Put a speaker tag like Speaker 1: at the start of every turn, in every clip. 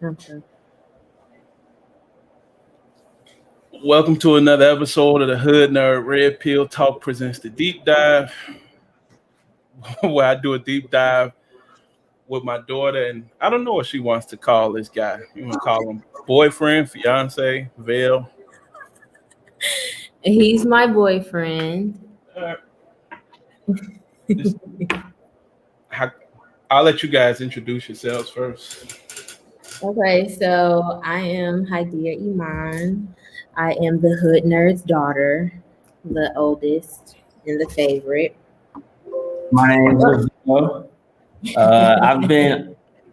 Speaker 1: Okay.
Speaker 2: Welcome to another episode of the Hood Nerd Red Pill Talk presents the deep dive, where I do a deep dive with my daughter, and I don't know what she wants to call this guy. You want to call him boyfriend, fiance, Vale?
Speaker 1: He's my boyfriend.
Speaker 2: Uh, this, how, I'll let you guys introduce yourselves first.
Speaker 1: Okay, so I am Haidia Iman. I am the hood nerd's daughter, the oldest and the favorite.
Speaker 3: My name's Lavino.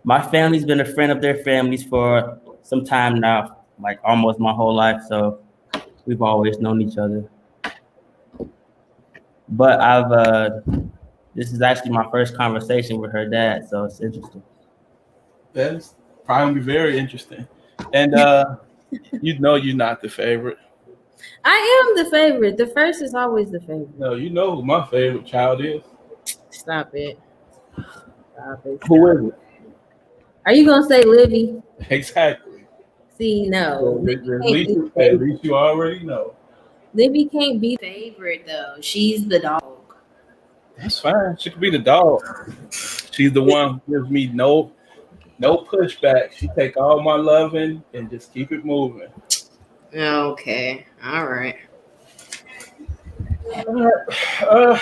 Speaker 3: My family's been a friend of their families for some time now, like almost my whole life. So we've always known each other. But this is actually my first conversation with her dad, so it's interesting.
Speaker 2: That's probably gonna be very interesting. And you know you're not the favorite.
Speaker 1: I am the favorite. The first is always the favorite.
Speaker 2: No, you know who my favorite child is.
Speaker 1: Stop it. Stop it.
Speaker 2: Who is it?
Speaker 1: Are you gonna say Livy?
Speaker 2: Exactly.
Speaker 1: See, no.
Speaker 2: Well,
Speaker 1: Livy
Speaker 2: at
Speaker 1: can't
Speaker 2: least,
Speaker 1: be
Speaker 2: at
Speaker 1: favorite.
Speaker 2: least you already know.
Speaker 1: Livy can't be favorite though. She's the dog.
Speaker 2: That's fine. She could be the dog. She's the one who gives me no pushback. She take all my loving and just keep it moving.
Speaker 1: Okay. All right.
Speaker 2: Uh,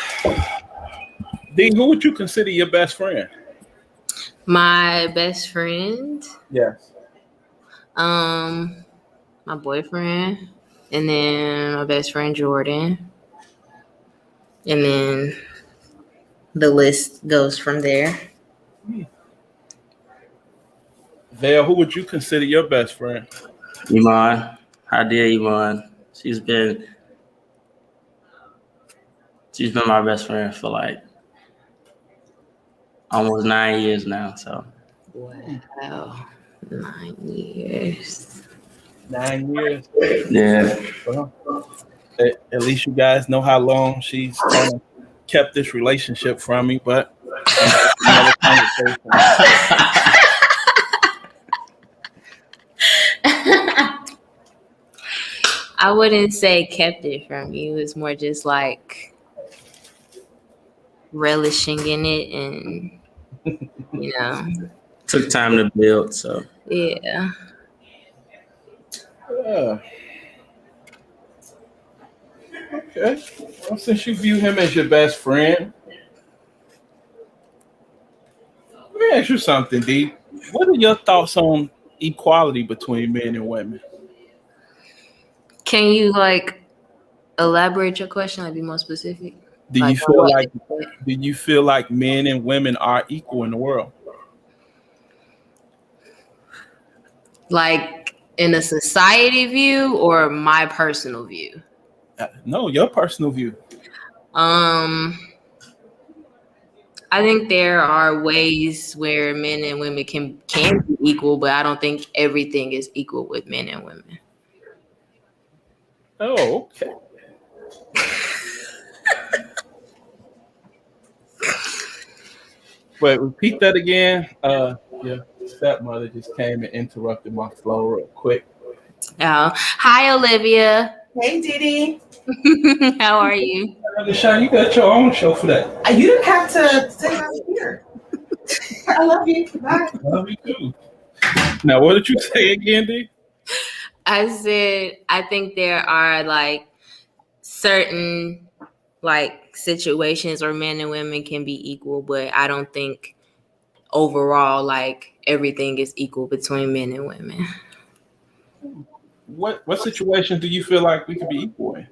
Speaker 2: D, who would you consider your best friend?
Speaker 1: My best friend,
Speaker 2: Yes.
Speaker 1: my boyfriend, and then my best friend Jordan, and then the list goes from there.
Speaker 2: Vale, who would you consider your best friend?
Speaker 3: Iman, how dear Iman? She's been my best friend for like almost 9 years now. So
Speaker 1: Wow, 9 years.
Speaker 2: 9 years.
Speaker 3: yeah.
Speaker 2: Well, at least you guys know how long she's kind of kept this relationship from me, but that's another conversation.
Speaker 1: I wouldn't say kept it from you. It's more just like relishing in it, and
Speaker 3: Took time to build. So
Speaker 1: yeah.
Speaker 2: Yeah. Okay. Well, since you view him as your best friend, let me ask you something, D. What are your thoughts on equality between men and women?
Speaker 1: Can you elaborate your question? Be more specific.
Speaker 2: Do you feel like men and women are equal in the world?
Speaker 1: Like in a society view or my personal view?
Speaker 2: No, your personal view.
Speaker 1: I think there are ways where men and women can be equal, but I don't think everything is equal with men and women.
Speaker 2: Oh, okay. Wait, repeat that again. Yeah, stepmother just came and interrupted my flow real quick.
Speaker 1: Hi, Olivia.
Speaker 4: Hey, Didi.
Speaker 1: How are you?
Speaker 2: Deshaun, you got your own show for that.
Speaker 4: You didn't have to say I'm here. I love you. Bye.
Speaker 2: Love you too. Now, what did you say again, D?
Speaker 1: I said I think there are certain situations where men and women can be equal, but I don't think overall everything is equal between men and women.
Speaker 2: What situations do you feel like we could be equal in?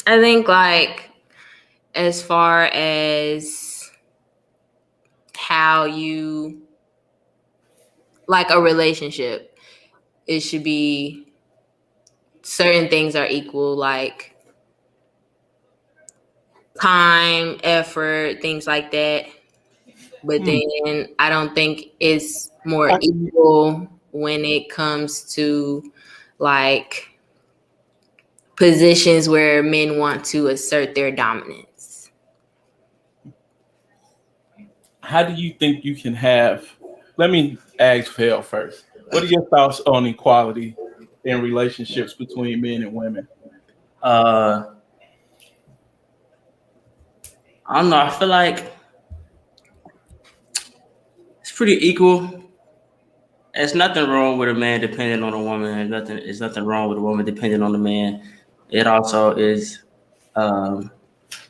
Speaker 1: I think as far as how you a relationship, it should be certain things are equal, like time, effort, things like that. But then I don't think it's more equal when it comes to positions where men want to assert their dominance.
Speaker 2: how do you think you can have? Let me ask Phil first. What are your thoughts on equality in relationships between men and women?
Speaker 3: Uh, I don't know. I feel like it's pretty equal. There's nothing wrong with a man depending on a woman. There's nothing wrong with a woman depending on a man. It also is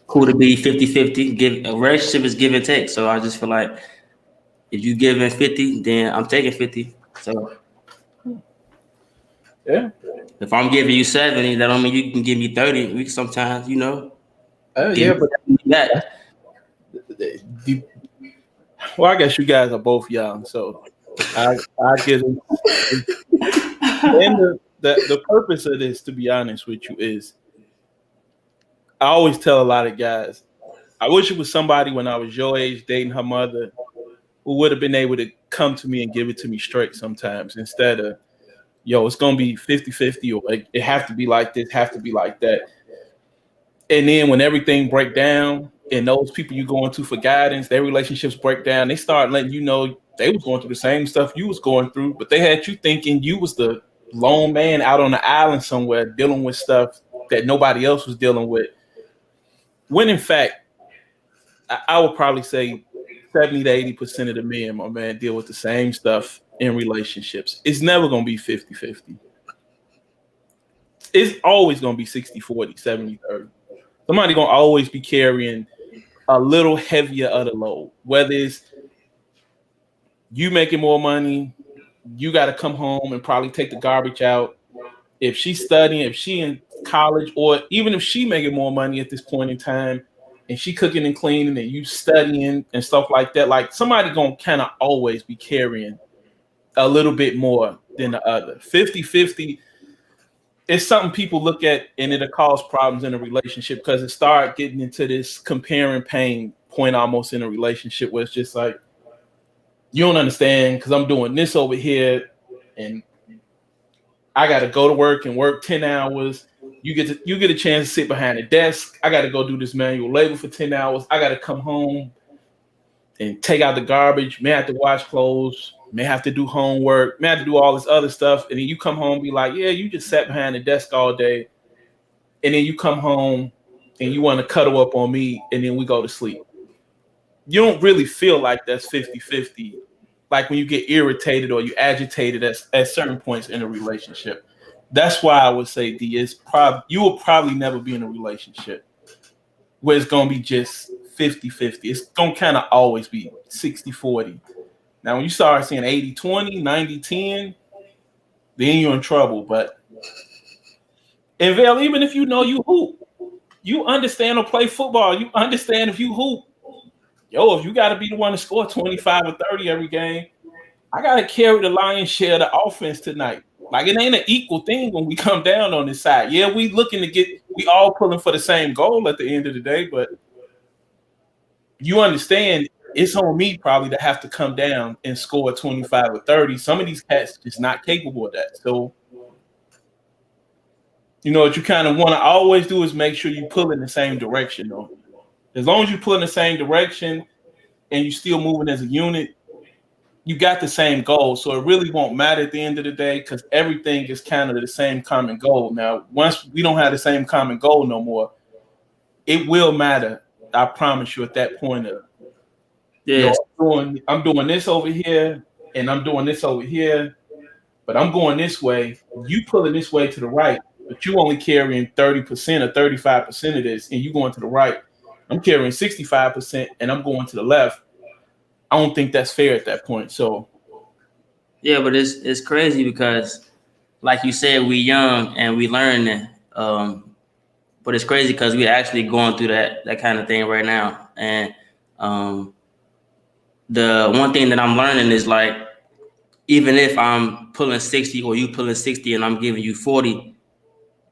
Speaker 3: cool to be 50-50. A relationship is give and take. So I just feel like if you giving 50, then I'm taking 50. So
Speaker 2: Yeah,
Speaker 3: if I'm giving you 70, that don't mean you can give me 30. We can sometimes,
Speaker 2: yeah, but
Speaker 3: that.
Speaker 2: the- well, I guess you guys are both young, so I get it. And the purpose of this, to be honest with you, is I always tell a lot of guys, I wish it was somebody when I was your age dating her mother who would have been able to come to me and give it to me straight sometimes instead of, yo, it's going to be 50-50 or like, it have to be like this, have to be like that. And then when everything break down and those people you going to for guidance, their relationships break down, they start letting you know they was going through the same stuff you was going through, but they had you thinking you was the lone man out on the island somewhere dealing with stuff that nobody else was dealing with. When in fact, I would probably say 70 to 80% of the men, my man, deal with the same stuff in relationships. It's never going to be 50-50. It's always going to be 60-40, 70-30. Somebody going to always be carrying a little heavier of the load. Whether it's you making more money, you got to come home and probably take the garbage out. If she's studying, if she in college, or even if she making more money at this point in time, and she cooking and cleaning and you studying and stuff like that, like somebody gonna kind of always be carrying a little bit more than the other. 50-50 is something people look at and it'll cause problems in a relationship because it start getting into this comparing pain point almost in a relationship where it's just like, you don't understand because I'm doing this over here and I got to go to work and work 10 hours. You get a chance to sit behind a desk. I got to go do this manual labor for 10 hours. I got to come home and take out the garbage. May have to wash clothes. May have to do homework. May have to do all this other stuff. And then you come home and be like, yeah, you just sat behind the desk all day. And then you come home and you want to cuddle up on me and then we go to sleep. You don't really feel like that's 50-50. Like when you get irritated or you agitated at certain points in a relationship. That's why I would say, D, you will probably never be in a relationship where it's going to be just 50-50. It's going to kind of always be 60-40. Now, when you start seeing 80-20, 90-10, then you're in trouble. But, and Val, even if you know you hoop, you understand or play football, you understand if you hoop, yo, if you got to be the one to score 25 or 30 every game, I got to carry the lion's share of the offense tonight. Like, it ain't an equal thing when we come down on this side. Yeah, we all pulling for the same goal at the end of the day, but you understand it's on me probably to have to come down and score 25 or 30. Some of these cats is not capable of that. So, what you kind of want to always do is make sure you pull in the same direction, though. As long as you pull in the same direction and you're still moving as a unit, you got the same goal. So it really won't matter at the end of the day because everything is kind of the same common goal. Now, once we don't have the same common goal no more, it will matter. I promise you at that point of,
Speaker 3: Yeah.
Speaker 2: I'm doing this over here and I'm doing this over here, but I'm going this way. You pulling this way to the right, but you only carrying 30% or 35% of this and you going to the right. I'm carrying 65% and I'm going to the left. I don't think that's fair at that point. So,
Speaker 3: yeah, but it's crazy because, like you said, we young and we learning. But it's crazy because we're actually going through that kind of thing right now. And the one thing that I'm learning is like, even if I'm pulling 60 or you pulling 60 and I'm giving you 40,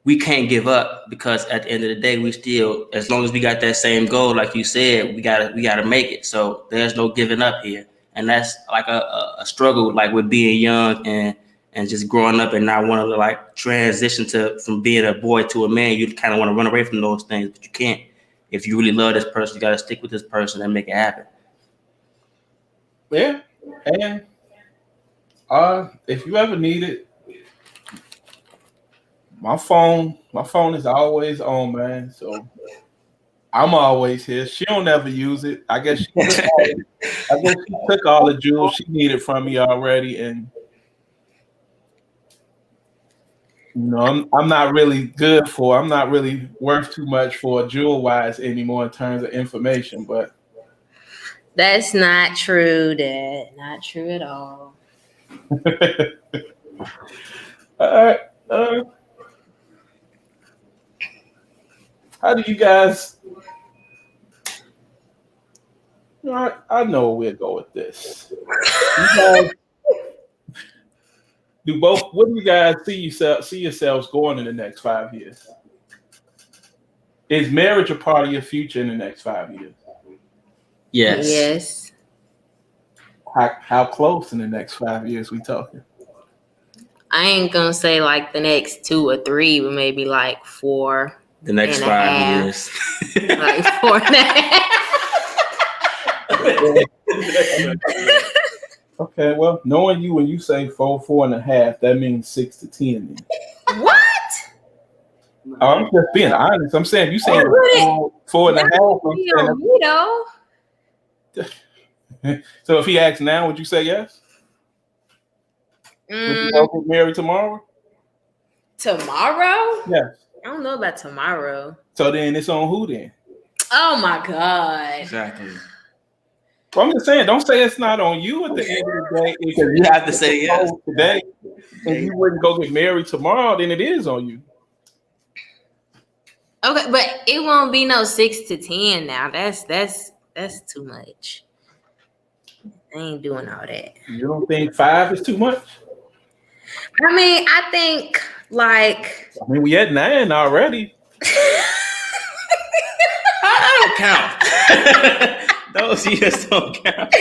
Speaker 3: we can't give up because at the end of the day, we still, as long as we got that same goal, like you said, we gotta make it. So there's no giving up here. And that's like a struggle, like with being young and just growing up and not want to like transition from being a boy to a man. You kind of want to run away from those things, but you can't. If you really love this person, you got to stick with this person and make it happen.
Speaker 2: Yeah, and if you ever need it, my phone is always on, man. So I'm always here. She don't ever use it. I guess she took all the jewels she needed from me already, and I'm not really good for. I'm not really worth too much for jewel wise anymore in terms of information. But
Speaker 1: That's not true, Dad. Not true at all.
Speaker 2: all right, how do you guys? I know where we'll go with this. You guys, what do you guys see yourselves going in the next 5 years? Is marriage a part of your future in the next 5 years?
Speaker 3: Yes.
Speaker 1: Yes.
Speaker 2: How close in the next 5 years we talking?
Speaker 1: I ain't gonna say like the next 2 or 3, but maybe like 4.
Speaker 3: The next
Speaker 1: and a
Speaker 3: 5
Speaker 1: half.
Speaker 3: years.
Speaker 1: Like 4 and a half.
Speaker 2: Okay, well, knowing you when you say 4 and a half, that means 6 to 10. Then.
Speaker 1: What?
Speaker 2: I'm just being honest. I'm saying you saying four and a half.
Speaker 1: You know.
Speaker 2: So if he asks now, would you say yes? Would you go get married tomorrow?
Speaker 1: Tomorrow?
Speaker 2: Yes.
Speaker 1: I don't know about tomorrow.
Speaker 2: So then it's on who then?
Speaker 1: Oh my God.
Speaker 3: Exactly.
Speaker 2: Well, I'm just saying, don't say it's not on you at the end of the day. If
Speaker 3: You have to say yes
Speaker 2: today, and you wouldn't go get married tomorrow, then it is on you.
Speaker 1: Okay, but it won't be no 6 to 10 now. That's too much. I ain't doing all that.
Speaker 2: You don't think 5 is too much?
Speaker 1: I mean, I think like
Speaker 2: we at 9 already.
Speaker 3: I don't count. Those years don't count.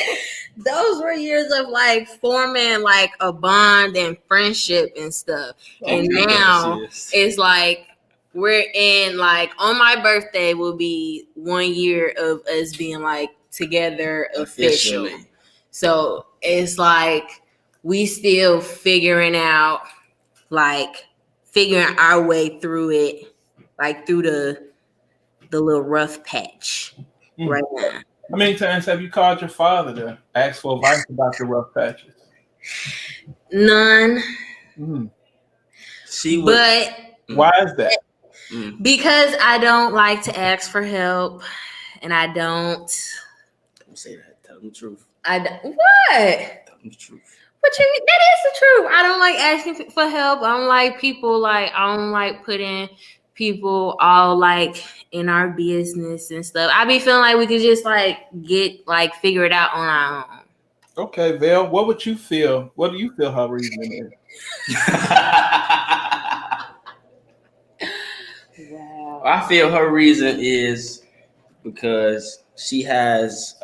Speaker 1: those were years of like forming like a bond and friendship and stuff. And now it's like we're in like on my birthday will be 1 year of us being like together officially. So it's like we still figuring out like figuring our way through it, like through the little rough patch right now.
Speaker 2: How many times have you called your father to ask for advice about the rough patches?
Speaker 1: None. But
Speaker 2: why is that?
Speaker 1: Because I don't like to ask for help, and I don't.
Speaker 3: Don't say that. Tell them the truth.
Speaker 1: What?
Speaker 3: Tell them the truth.
Speaker 1: What you mean? That is the truth. I don't like asking for help. I don't like people I don't like putting people all like in our business and stuff. I be feeling like we could just like get like figure it out on our own.
Speaker 2: Okay, Val, what would you feel? What do you feel her reasoning is?
Speaker 1: Wow.
Speaker 3: I feel her reason is because she has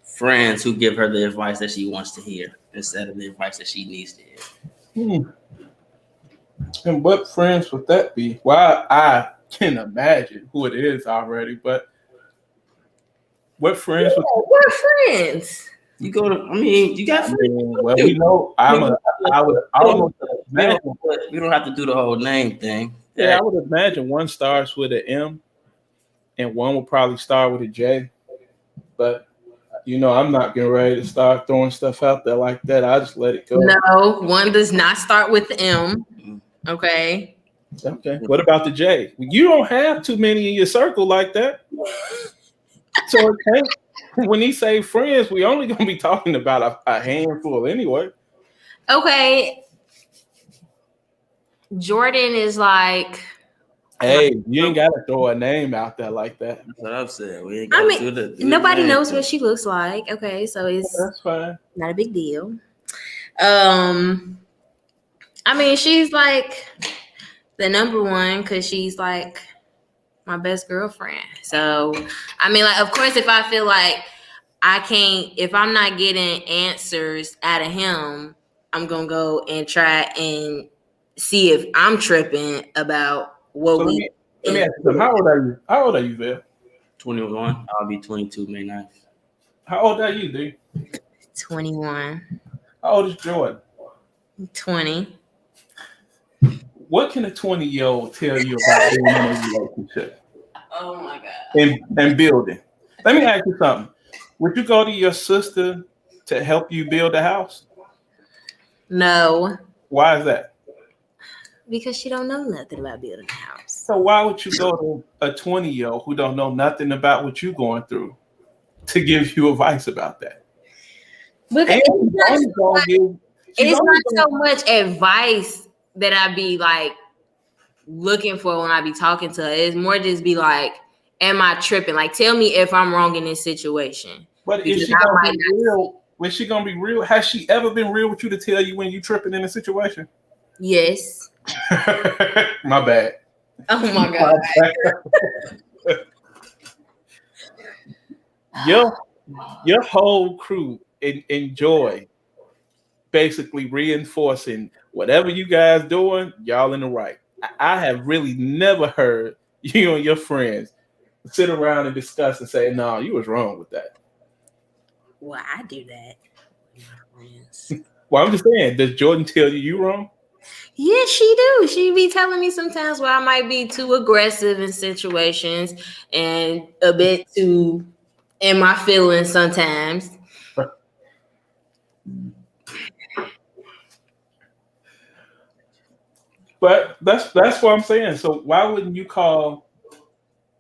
Speaker 3: friends who give her the advice that she wants to hear instead of the advice that she needs to hear.
Speaker 2: And what friends would that be? Well, I can imagine who it is already, but what friends?
Speaker 1: What friends?
Speaker 3: You go to. I mean, you got friends.
Speaker 2: Well, we know.
Speaker 3: We don't have to do the whole name thing.
Speaker 2: Yeah, I would imagine one starts with an M, and one will probably start with a J. But I'm not getting ready to start throwing stuff out there like that. I just let it go.
Speaker 1: No, one does not start with M. Okay.
Speaker 2: Okay. What about the J? You don't have too many in your circle like that. So okay. When he say friends, we only gonna be talking about a handful anyway.
Speaker 1: Okay. Jordan is like.
Speaker 2: Hey, you ain't gotta throw a name out there like that.
Speaker 3: That's what I'm saying. We ain't
Speaker 1: nobody knows what she looks like. Okay, so
Speaker 2: that's fine.
Speaker 1: Not a big deal. I mean, she's like the number one because she's like my best girlfriend. So, I mean, like, of course, if I feel like if I'm not getting answers out of him, I'm going to go and try and see if I'm tripping about what
Speaker 2: let me ask you, how old are you, Val?
Speaker 3: 21. I'll be 22 May 9th.
Speaker 2: How old are you, dude?
Speaker 1: 21,
Speaker 2: How old is Jordan?
Speaker 1: 20.
Speaker 2: What can a 20-year-old tell you about being in a relationship
Speaker 1: Oh my God.
Speaker 2: and building? Let me ask you something. Would you go to your sister to help you build a house?
Speaker 1: No,
Speaker 2: Why is that?
Speaker 1: because she don't know nothing about building a house.
Speaker 2: So why would you go to a 20-year-old who don't know nothing about what you're going through to give you advice about that?
Speaker 1: Because
Speaker 2: And
Speaker 1: it's not so much advice that I be like looking for when I be talking to her. It's more just be like, am I tripping? Like, tell me if I'm wrong in this situation.
Speaker 2: But is she gonna be real? Was she gonna be real? Has she ever been real with you to tell you when you tripping in a situation?
Speaker 1: Yes.
Speaker 2: My bad.
Speaker 1: Oh my God.
Speaker 2: Your whole crew enjoy basically reinforcing whatever you guys doing, y'all in the right. I have really never heard you and your friends sit around and discuss and say, no, you was wrong with that.
Speaker 1: Well, I do that with my friends.
Speaker 2: Well, I'm just saying, does Jordan tell you wrong?
Speaker 1: Yeah, she do. She be telling me sometimes where I might be too aggressive in situations and a bit too in my feelings sometimes.
Speaker 2: But that's what I'm saying. So why wouldn't you call?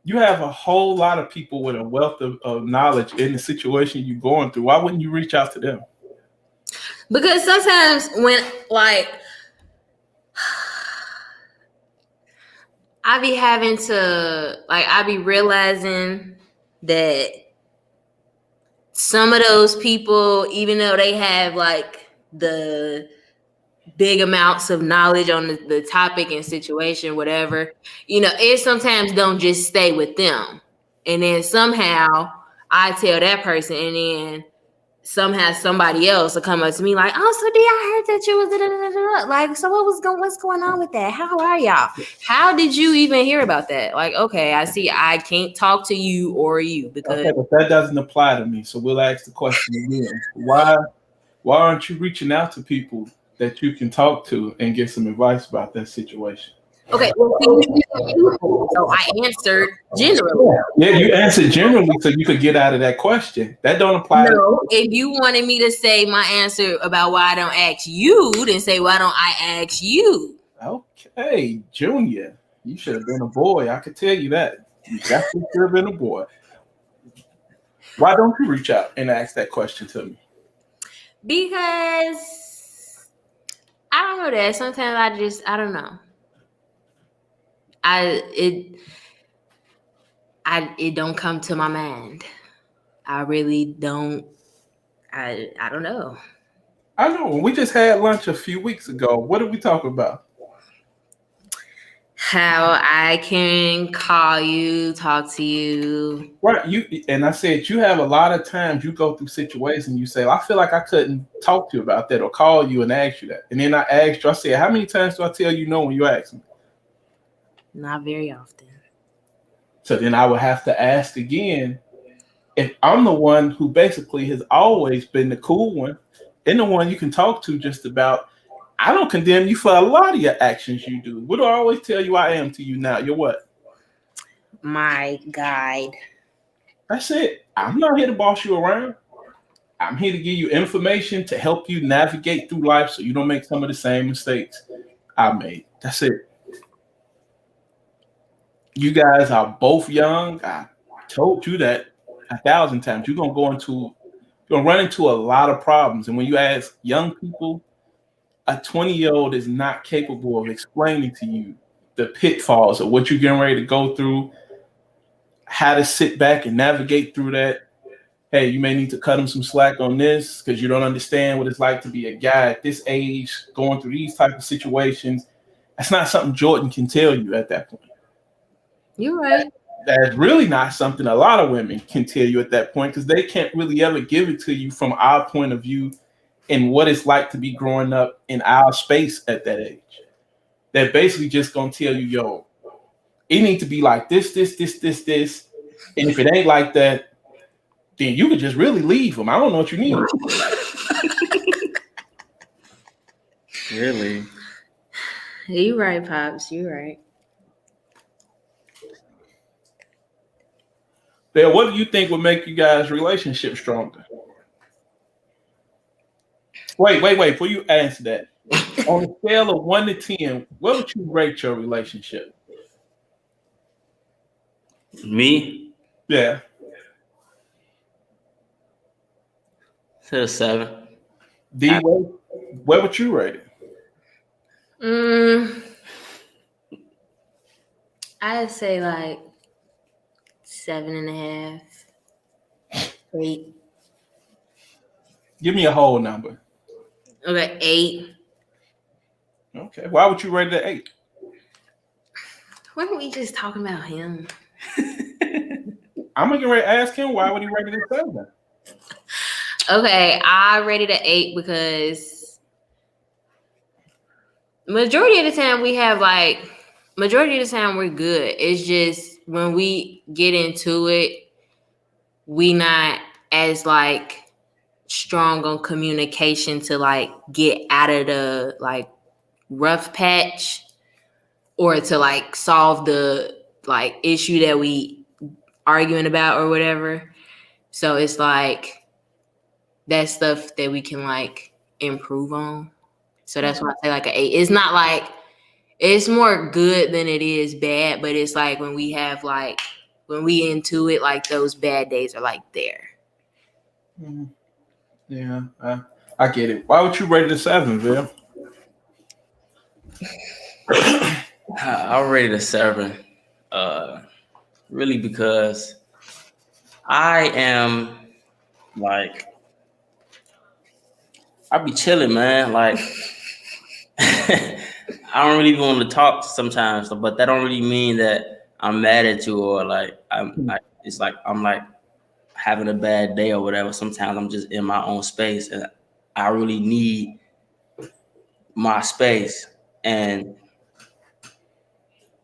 Speaker 2: You have a whole lot of people with a wealth of knowledge in the situation you're going through. Why wouldn't you reach out to them?
Speaker 1: Because sometimes when like I be having to like I be realizing that some of those people, even though they have like the big amounts of knowledge on the topic and situation, whatever, it sometimes don't just stay with them. And then somehow I tell that person, and then somehow somebody else will come up to me like, oh, so did I heard that you was da-da-da-da-da. Like, so what's going on with that? How are y'all? How did you even hear about that? Like, okay, I see I can't talk to you or you because
Speaker 2: okay, but that doesn't apply to me. So we'll ask the question again. Why aren't you reaching out to people that you can talk to and get some advice about that situation?
Speaker 1: okay, well, so I answered generally.
Speaker 2: Yeah, you answered generally so you could get out of that question. That don't apply.
Speaker 1: No, if you wanted me to say my answer about why I don't ask you, then say why don't I ask you?
Speaker 2: Okay, Junior, you should have been a boy. I could tell you that. You definitely should have been a boy. Why don't you reach out and ask that question to me?
Speaker 1: Because I don't know that. Sometimes I don't know. It don't come to my mind. I really don't. I don't know.
Speaker 2: I know. We just had lunch a few weeks ago. What did we talk about?
Speaker 1: How I can call you, talk to you.
Speaker 2: Right. And I said you have a lot of times you go through situations you say, I feel like I couldn't talk to you about that or call you and ask you that. And then I asked you, I said, how many times do I tell you no when you ask me?
Speaker 1: Not very often.
Speaker 2: So then I would have to ask again if I'm the one who basically has always been the cool one and the one you can talk to just about. I don't condemn you for a lot of your actions you do. What do I always tell you I am to you now? You're what?
Speaker 1: My guide.
Speaker 2: That's it. I'm not here to boss you around. I'm here to give you information to help you navigate through life so you don't make some of the same mistakes I made. That's it. You guys are both young. I told you that 1,000 times. You're gonna run into a lot of problems. And when you ask young people, a 20-year-old is not capable of explaining to you the pitfalls of what you're getting ready to go through, how to sit back and navigate through that. Hey, you may need to cut them some slack on this because you don't understand what it's like to be a guy at this age going through these type of situations. That's not something Jordan can tell you at that point.
Speaker 1: You're right.
Speaker 2: That's really not something a lot of women can tell you at that point because they can't really ever give it to you from our point of view and what it's like to be growing up in our space at that age. They're basically just gonna tell you, yo, it needs to be like this. And if it ain't like that, then you could just really leave them. I don't know what you need.
Speaker 3: Really?
Speaker 1: You right, Pops. You right.
Speaker 2: Bill, what do you think would make you guys' relationship stronger? Wait. Before you answer that, on a scale of 1 to 10, what would you rate your relationship?
Speaker 3: Me?
Speaker 2: Yeah.
Speaker 3: To a 7.
Speaker 2: D, where would you rate it?
Speaker 1: I'd say like 7.5, 8.
Speaker 2: Give me a whole number.
Speaker 1: Okay, 8.
Speaker 2: Okay. Why would you rate it at 8?
Speaker 1: Weren't we just talking about him?
Speaker 2: I'm going to ask him why would he rate it at 7?
Speaker 1: Okay, I rated it 8 because majority of the time we're good. It's just when we get into it, we not as like strong on communication to like get out of the like rough patch or to like solve the like issue that we arguing about or whatever. So it's like that stuff that we can like improve on. So that's why I say like an 8. It's not like it's more good than it is bad, but it's like when we into it, like those bad days are like there.
Speaker 2: Yeah, I get it. Why would you rate it a 7, Bill?
Speaker 3: I'll rate it a 7. Really because I am like I be chilling, man. Like I don't really want to talk sometimes, but that don't really mean that I'm mad at you or like it's like I'm like having a bad day or whatever. Sometimes I'm just in my own space and I really need my space. And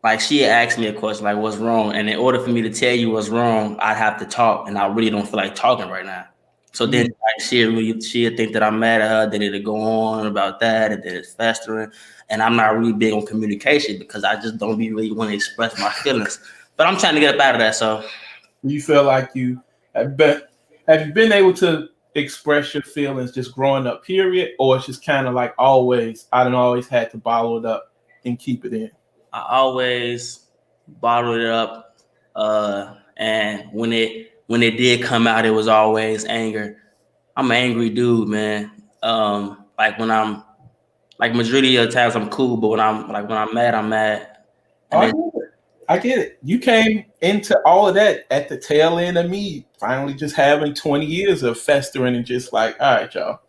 Speaker 3: like she asked me a question like, what's wrong? And in order for me to tell you what's wrong, I'd have to talk, and I really don't feel like talking right now. So then like, she'd think that I'm mad at her, then it'll go on about that, and then it's festering. And I'm not really big on communication because I just don't really want to express my feelings. But I'm trying to get up out of that. So
Speaker 2: Do you feel like you have you been able to express your feelings just growing up, period, or it's just kind of like always, I don't always had to bottle it up and keep it in?
Speaker 3: I always bottled it up. And when it did come out, it was always anger. I'm an angry dude, man. Like when I'm like majority of the times I'm cool, but when I'm mad, I'm mad.
Speaker 2: I get it. You came into all of that at the tail end of me finally just having 20 years of festering and just like, all right, y'all.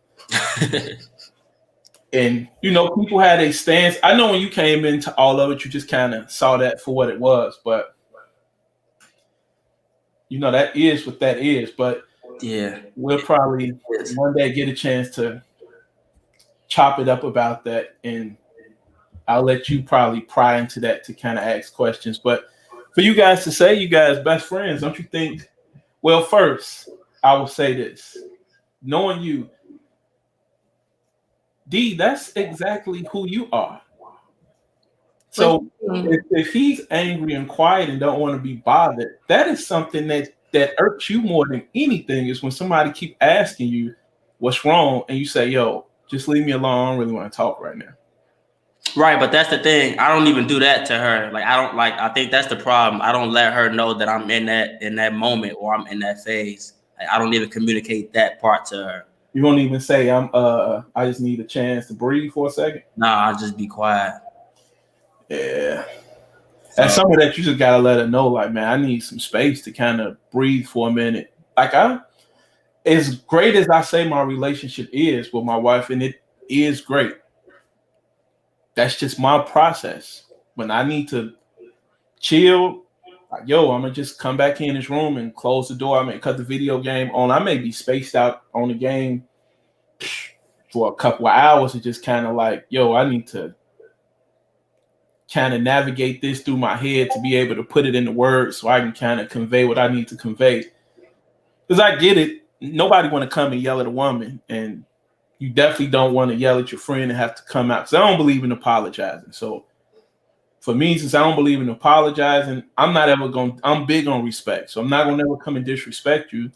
Speaker 2: And, you know, people had a stance. I know when you came into all of it, you just kind of saw that for what it was. But, you know, that is what that is. But
Speaker 3: yeah,
Speaker 2: we'll probably one day get a chance to chop it up about that. And I'll let you probably pry into that to kind of ask questions. But for you guys to say you guys best friends, don't you think? Well, first, I will say this. Knowing you, D, that's exactly who you are. So if he's angry and quiet and don't want to be bothered, that is something that irks you more than anything is when somebody keep asking you what's wrong and you say, yo, just leave me alone. I don't really want to talk right now.
Speaker 3: Right, but that's the thing. I don't even do that to her. Like I think that's the problem. I don't let her know that I'm in that moment or I'm in that phase. Like, I don't even communicate that part to her.
Speaker 2: You won't even say I just need a chance to breathe for a second.
Speaker 3: Nah, I'll just be quiet.
Speaker 2: Yeah. That's something that you just gotta let her know, like, man, I need some space to kind of breathe for a minute. Like as great as I say my relationship is with my wife, and it is great. That's just my process. When I need to chill, like, yo, I'm gonna just come back in this room and close the door. I may cut the video game on. I may be spaced out on the game for a couple of hours and just kind of like, yo, I need to kind of navigate this through my head to be able to put it into words so I can kind of convey what I need to convey. Because I get it. Nobody want to come and yell at a woman and you definitely don't want to yell at your friend and have to come out. Because I don't believe in apologizing. So for me, since I don't believe in apologizing, I'm big on respect. So I'm not gonna never come and disrespect you,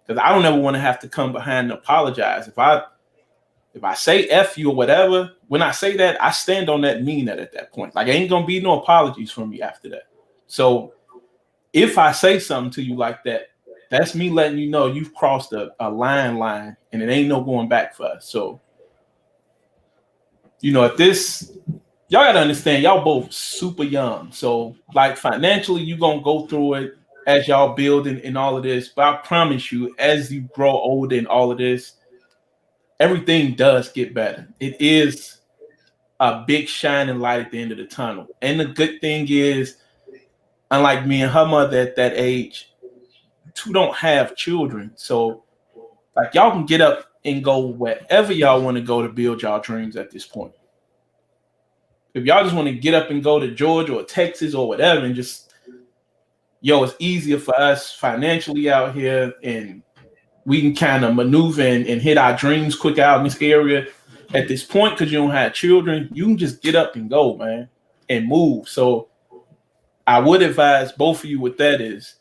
Speaker 2: because I don't ever want to have to come behind and apologize. If I say F you or whatever, when I say that, I stand on that, mean that at that point. Like, ain't gonna be no apologies from me after that. So if I say something to you like that, that's me letting you know you've crossed a line, and it ain't no going back for us. So, at this, y'all gotta understand, y'all both super young. So, like, financially, you gonna go through it as y'all building and all of this. But I promise you, as you grow older and all of this, everything does get better. It is a big shining light at the end of the tunnel. And the good thing is, unlike me and her mother at that age, two don't have children. So, like, y'all can get up and go wherever y'all want to go to build y'all dreams at this point. If y'all just want to get up and go to Georgia or Texas or whatever and just, it's easier for us financially out here, and we can kind of maneuver and hit our dreams quick out in this area at this point because you don't have children. You can just get up and go, man, and move. So I would advise both of you with that is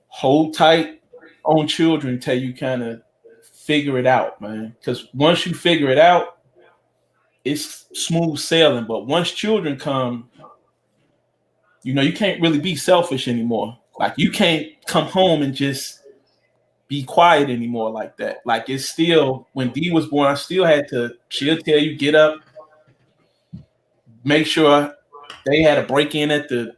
Speaker 2: hold tight on children till you kind of figure it out, man. Because once you figure it out, it's smooth sailing. But once children come, you can't really be selfish anymore. Like, you can't come home and just be quiet anymore like that. Like, it's still, when Dee was born, she'll tell you, get up, make sure they had a break-in at the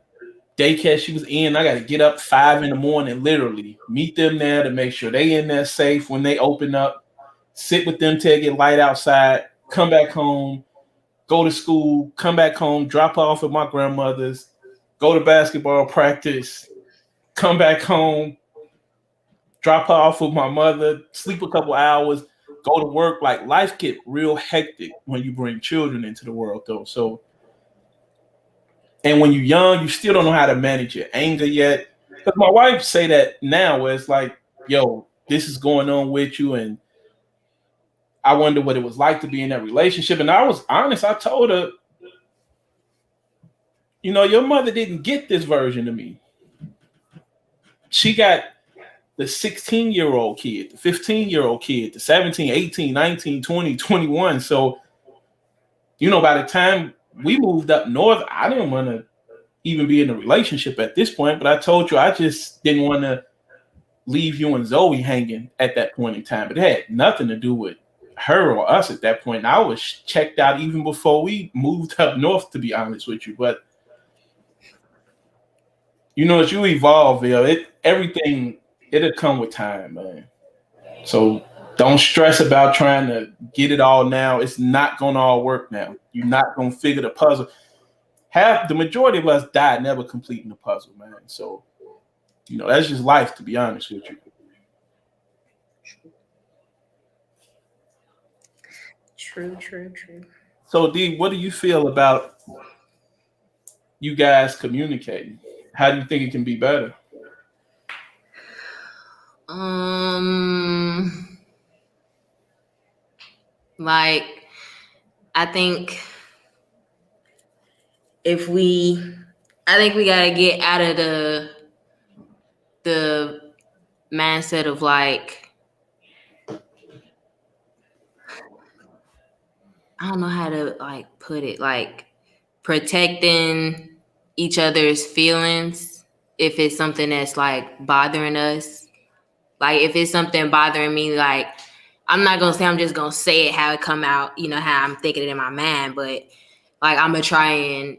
Speaker 2: daycare she was in. I got to get up 5 a.m, literally meet them there to make sure they in there safe when they open up, sit with them till it get light outside, come back home, go to school, come back home, drop off at my grandmother's, go to basketball practice, come back home, drop her off with my mother, sleep a couple hours, go to work. Like, life get real hectic when you bring children into the world, though. So, and when you're young, you still don't know how to manage your anger yet. Because my wife say that now, where it's like, yo, this is going on with you, and I wonder what it was like to be in that relationship. And I was honest. I told her, your mother didn't get this version of me. She got the 16-year-old kid, the 15-year-old kid, the 17, 18, 19, 20, 21. So, by the time we moved up north, I didn't want to even be in a relationship at this point. But I told you, I just didn't want to leave you and Zoe hanging at that point in time. But it had nothing to do with her or us at that point. And I was checked out even before we moved up north, to be honest with you. But, as you evolve, everything, it'll come with time, man. So don't stress about trying to get it all now. It's not going to all work now. You're not going to figure the puzzle. The majority of us die never completing the puzzle, man. So, that's just life, to be honest with you.
Speaker 1: True.
Speaker 2: So, Dee, what do you feel about you guys communicating? How do you think it can be better?
Speaker 1: Like, I think we gotta get out of the mindset of, like, I don't know how to, like, put it, like, protecting each other's feelings if it's something that's, like, bothering us. Like, if it's something bothering me, like, I'm not gonna say I'm just gonna say it how it come out, how I'm thinking it in my mind, but, like, I'm gonna try and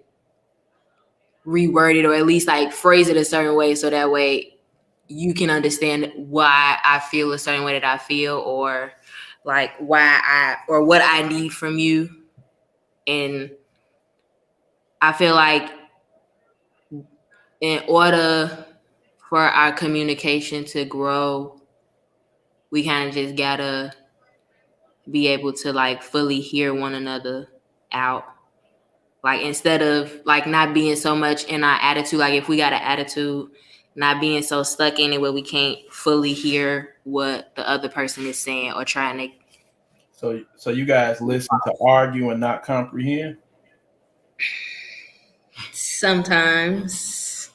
Speaker 1: reword it, or at least, like, phrase it a certain way, so that way you can understand why I feel a certain way that I feel, or, like, what I need from you. And I feel like in order for our communication to grow, we kind of just gotta be able to, like, fully hear one another out. Like, instead of, like, not being so much in our attitude, like, if we got an attitude, not being so stuck in it where we can't fully hear what the other person is saying or trying to
Speaker 2: So you guys listen to argue and not comprehend?
Speaker 1: Sometimes.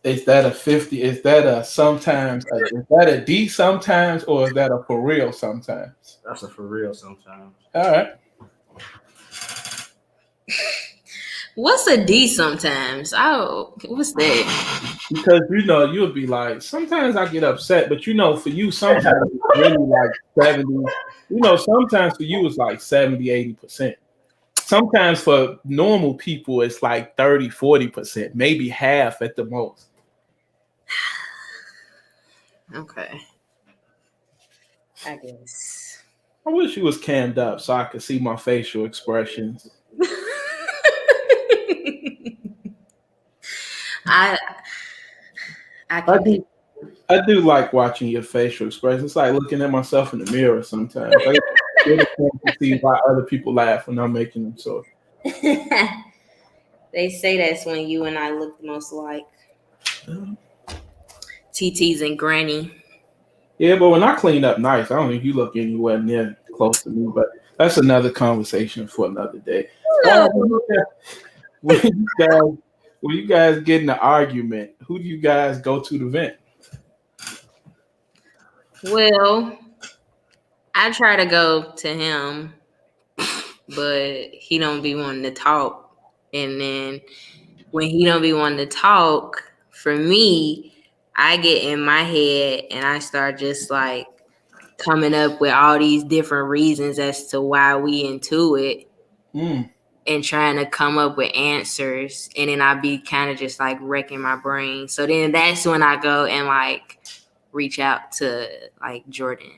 Speaker 2: Is that a 50? Is that a sometimes? Is that a D sometimes, or is that a for real sometimes?
Speaker 3: That's a for real sometimes.
Speaker 2: All right.
Speaker 1: What's a D sometimes? Oh, what's that?
Speaker 2: Because you'll be like, sometimes I get upset, but for you, sometimes it's really like 70. Sometimes for you it's like 70, 80%. Sometimes for normal people, it's like 30, 40%, maybe half at the most.
Speaker 1: Okay. I guess.
Speaker 2: I wish you was cammed up so I could see my facial expressions.
Speaker 1: I
Speaker 2: I
Speaker 1: can
Speaker 2: do, I do like watching your facial expressions. It's like looking at myself in the mirror sometimes. I get a chance to see why other people laugh when I'm making them so.
Speaker 1: They say that's when you and I look the most alike. TT's and Granny.
Speaker 2: Yeah, but when I clean up nice, I don't think you look anywhere near close to me. But that's another conversation for another day. When you guys get in an argument, who do you guys go to vent?
Speaker 1: Well, I try to go to him, but he don't be wanting to talk. And then when he don't be wanting to talk, for me, I get in my head and I start just like coming up with all these different reasons as to why we into it and trying to come up with answers. And then I be kind of just like wrecking my brain. So then that's when I go and like reach out to like Jordan.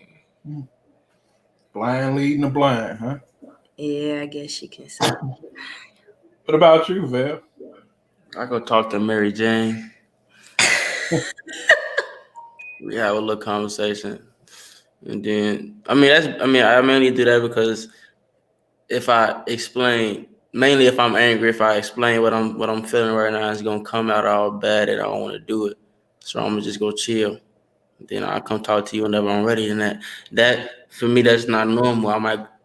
Speaker 2: Blind leading the blind, huh?
Speaker 1: Yeah, I guess you can say.
Speaker 2: What about you, Val?
Speaker 3: I go talk to Mary Jane. We have a little conversation, and then I mainly do that because if I explain, mainly if I'm angry, if I explain what I'm feeling right now, it's gonna come out all bad, and I don't want to do it. So I'm gonna just go chill. Then I'll come talk to you whenever I'm ready. And that for me, that's not normal.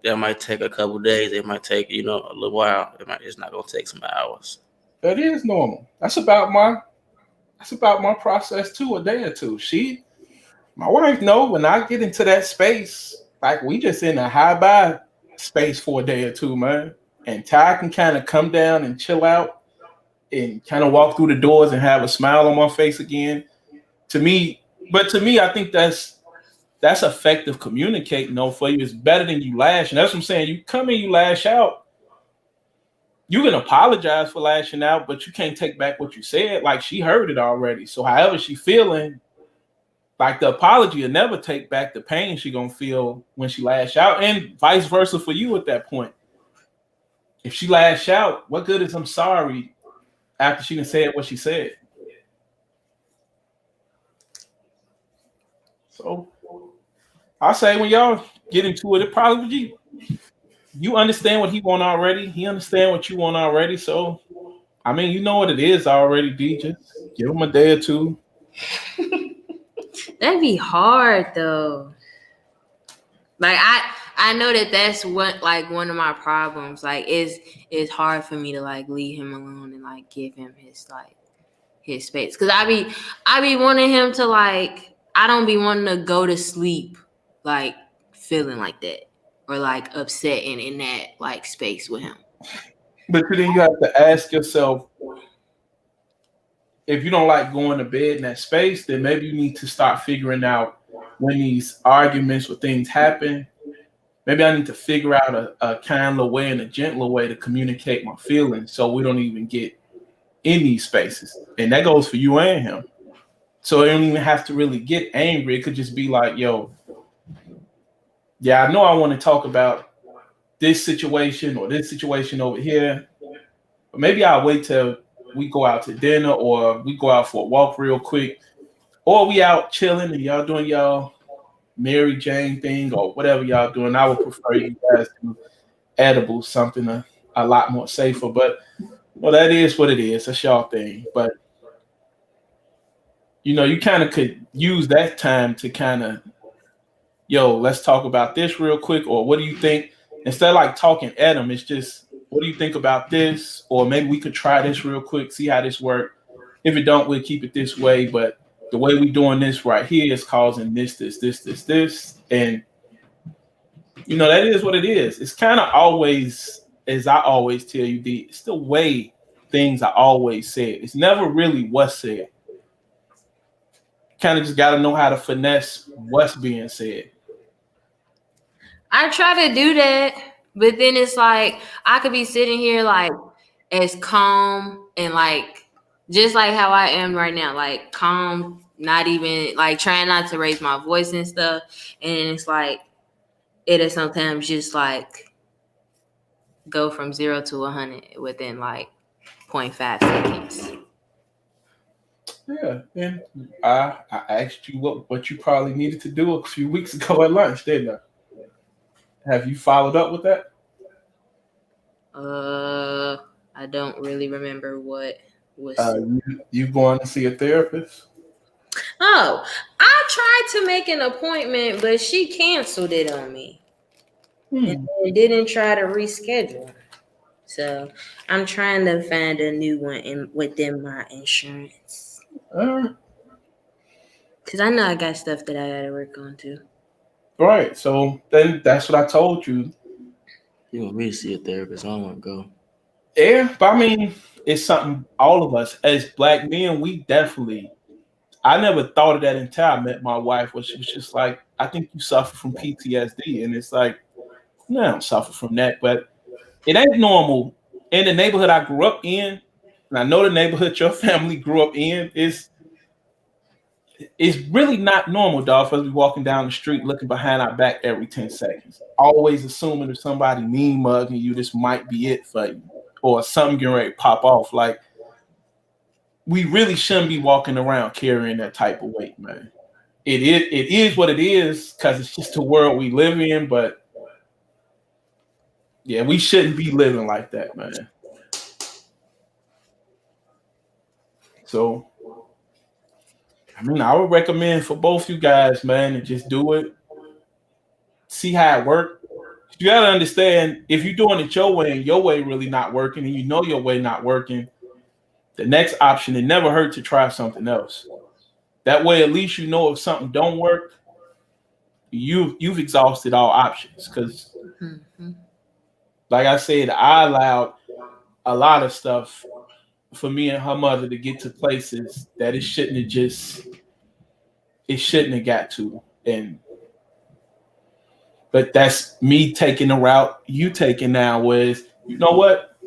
Speaker 3: That might take a couple days. It might take a little while. It's not gonna take some hours.
Speaker 2: That is normal. That's about my process too. A day or two. My wife know when I get into that space, like we just in a high vibe space for a day or two, man. And Ty can kind of come down and chill out and kind of walk through the doors and have a smile on my face again. To me, I think that's effective communicating though for you. It's better than you lash. And that's what I'm saying. You come in, you lash out. You can apologize for lashing out, but you can't take back what you said. Like she heard it already. So however she feeling, like the apology will never take back the pain she gonna feel when she lash out, and vice versa for you at that point. If she lash out, what good is I'm sorry after she done said what she said? So I say when y'all get into it probably you understand what he want already. He understand what you want already. So I mean, you know what it is already, D. Just give him a day or two.
Speaker 1: That'd be hard though. Like I know that's what like one of my problems. Like it's hard for me to like leave him alone and like give him his space. Cause I be wanting him to like I don't be wanting to go to sleep like feeling like that or like upset and in that like space with him.
Speaker 2: But then you have to ask yourself, if you don't like going to bed in that space, then maybe you need to start figuring out when these arguments or things happen. Maybe I need to figure out a kinder way and a gentler way to communicate my feelings so we don't even get in these spaces. And that goes for you and him. So it don't even have to really get angry. It could just be like, yo, yeah, I know I want to talk about this situation or this situation over here. But maybe I'll wait till we go out to dinner or we go out for a walk real quick. Or we out chilling and y'all doing y'all Mary Jane thing or whatever y'all doing. I would prefer you guys do edibles, something a lot more safer. But well, that is what it is. That's y'all thing. But you kind of could use that time to kind of, yo, let's talk about this real quick, or what do you think? Instead of like talking at them, it's just, what do you think about this? Or maybe we could try this real quick, see how this works. If it don't, we'll keep it this way. But the way we doing this right here is causing this. And that is what it is. It's kind of always, as I always tell you, it's the way things are always said. It's never really what's said. Kind of just got to know how to finesse what's being said.
Speaker 1: I try to do that, but then it's like I could be sitting here like as calm and like just like how I am right now, like calm, not even like trying not to raise my voice and stuff. And it's like it is sometimes just like go from 0 to 100 within like 0.5 seconds.
Speaker 2: Yeah, and I asked you what you probably needed to do a few weeks ago at lunch, didn't I? Have you followed up with that?
Speaker 1: I don't really remember what was.
Speaker 2: You going to see a therapist?
Speaker 1: Oh, I tried to make an appointment, but she canceled it on me. And didn't try to reschedule. So I'm trying to find a new one within my insurance. Because I know I got stuff that I got to work on too.
Speaker 2: Right. So then that's what I told you.
Speaker 3: You want me to see a therapist? I don't want to go.
Speaker 2: Yeah, but I mean, it's something all of us as Black men, we definitely. I never thought of that until I met my wife, where she was just like, I think you suffer from PTSD. And it's like, no, I don't suffer from that. But it ain't normal. In the neighborhood I grew up in, and I know the neighborhood your family grew up in, it's really not normal, dog, for us to be walking down the street looking behind our back every 10 seconds. Always assuming if somebody mean mugging you, this might be it for you. Or something getting ready to pop off. Like, we really shouldn't be walking around carrying that type of weight, man. It is what it is because it's just the world we live in. But yeah, we shouldn't be living like that, man. So, I mean, I would recommend for both you guys, man, to just do it. See how it works. You gotta understand, if you're doing it your way and your way really not working, and you know your way not working, the next option, it never hurt to try something else. That way, at least you know if something don't work, you've exhausted all options. Because, like I said, I allowed a lot of stuff for me and her mother to get to places that it shouldn't have got to. But that's me taking the route you taking now, was, you know what?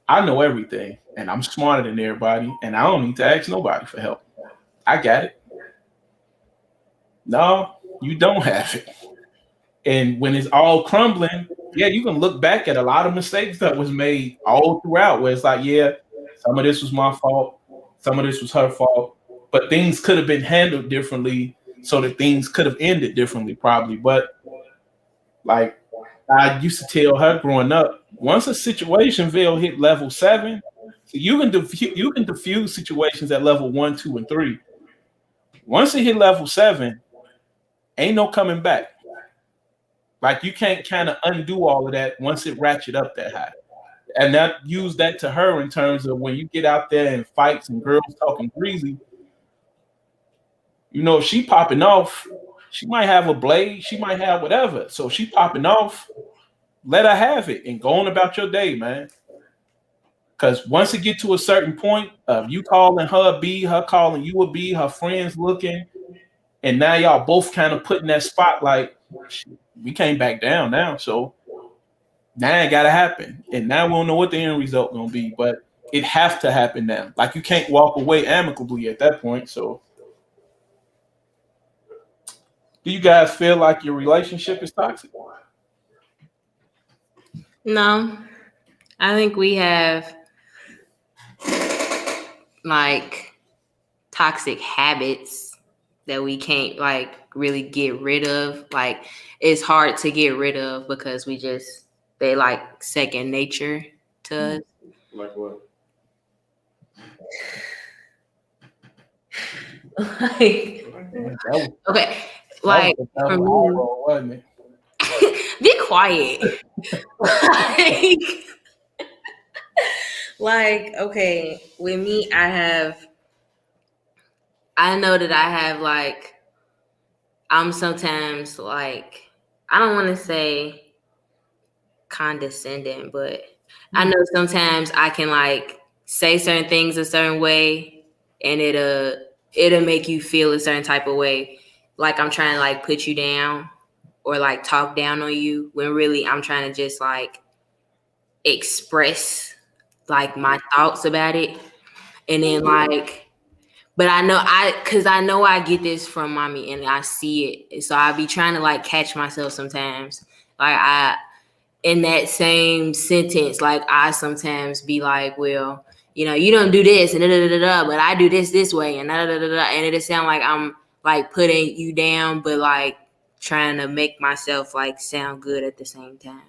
Speaker 2: I know everything, and I'm smarter than everybody, and I don't need to ask nobody for help. I got it. No, you don't have it. And when it's all crumbling, yeah, you can look back at a lot of mistakes that was made all throughout, where it's like, yeah, some of this was my fault, some of this was her fault, but things could have been handled differently so that things could have ended differently, probably. But like I used to tell her growing up, once a situation hit level 7, so you can diffuse situations at level 1, 2, and 3. Once it hit level 7, ain't no coming back. Like, you can't kind of undo all of that once it ratchet up that high. And that use that to her in terms of when you get out there in fights and girls talking greasy, if she popping off, she might have a blade, she might have whatever. So she popping off, let her have it and go on about your day, man. Because once it get to a certain point of you calling her a B, her calling you a B, her friends looking, and now y'all both kind of put in that spotlight, we can't back down now. So now it gotta happen. And now we don't know what the end result gonna be, but it has to happen now. Like, you can't walk away amicably at that point. So do you guys feel like your relationship is toxic?
Speaker 1: No, I think we have like toxic habits that we can't like really get rid of. Like, it's hard to get rid of because they like second nature to us.
Speaker 2: Like what?
Speaker 1: Like,
Speaker 2: That was,
Speaker 1: okay,
Speaker 2: that
Speaker 1: like
Speaker 2: was
Speaker 1: for
Speaker 2: a
Speaker 1: me,
Speaker 2: roll, wasn't it?
Speaker 1: be quiet. Like, okay, with me, I know that I have like, I'm sometimes like, I don't want to say condescending, but I know sometimes I can like say certain things a certain way and it'll make you feel a certain type of way. Like I'm trying to like put you down or like talk down on you when really I'm trying to just like express like my thoughts about it. And then like, but I know I get this from mommy and I see it. So I be trying to like catch myself sometimes. Like in that same sentence, like I sometimes be like, well, you don't do this and da da da da, but I do this way and da da da da, and it'll sound like I'm like putting you down, but like trying to make myself like sound good at the same time.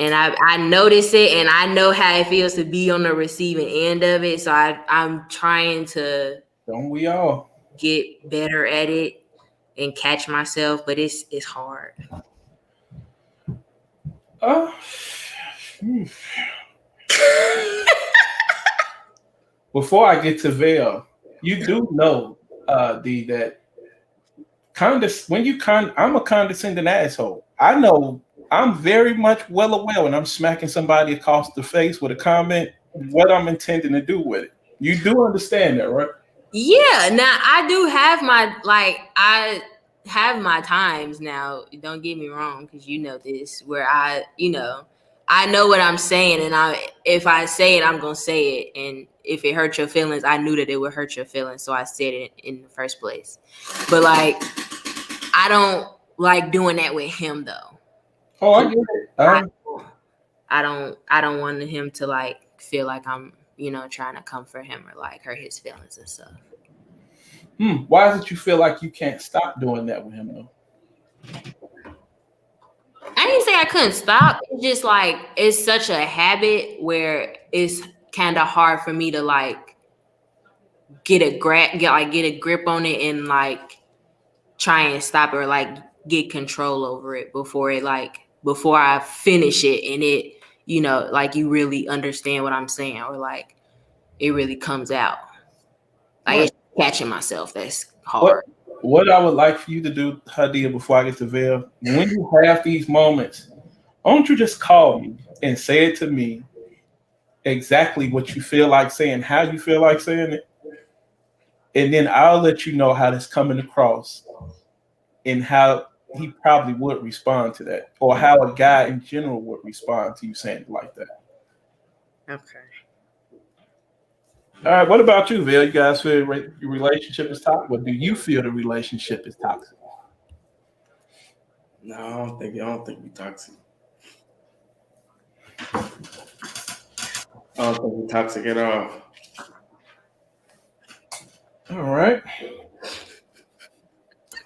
Speaker 1: And I notice it, and I know how it feels to be on the receiving end of it. So I'm trying to
Speaker 2: Don't we all?
Speaker 1: get better at it and catch myself, but it's hard.
Speaker 2: Hmm. Before I get to Vail, you do know, D, that I'm a condescending asshole. I know I'm very much well aware when I'm smacking somebody across the face with a comment, what I'm intending to do with it. You do understand that, right?
Speaker 1: Yeah, now I have my times now. Don't get me wrong, because you know this, where I know what I'm saying, and if I say it, I'm gonna say it, and if it hurts your feelings, I knew that it would hurt your feelings, so I said it in the first place. But like, I don't like doing that with him though.
Speaker 2: Oh, I get it.
Speaker 1: I don't want him to like feel like I'm trying to comfort him or like hurt his feelings and stuff.
Speaker 2: Why is it you feel like you can't stop doing that with him though?
Speaker 1: I didn't say I couldn't stop. It's just like it's such a habit where it's kind of hard for me to like get a grip on it and like try and stop it or like get control over it before I finish it and it like you really understand what I'm saying or like it really comes out. Like it's catching myself. That's hard.
Speaker 2: What I would like for you to do, Hadia, before I get to Vail, when you have these moments, why don't you just call me and say it to me exactly what you feel like saying, how you feel like saying it, and then I'll let you know how that's coming across and how he probably would respond to that, or how a guy in general would respond to you saying it like that.
Speaker 1: Okay.
Speaker 2: All right, what about you, Vail? You guys feel your relationship is toxic? Or do you feel the relationship is toxic?
Speaker 3: No, I don't think we toxic. I don't think we toxic at all.
Speaker 2: All right.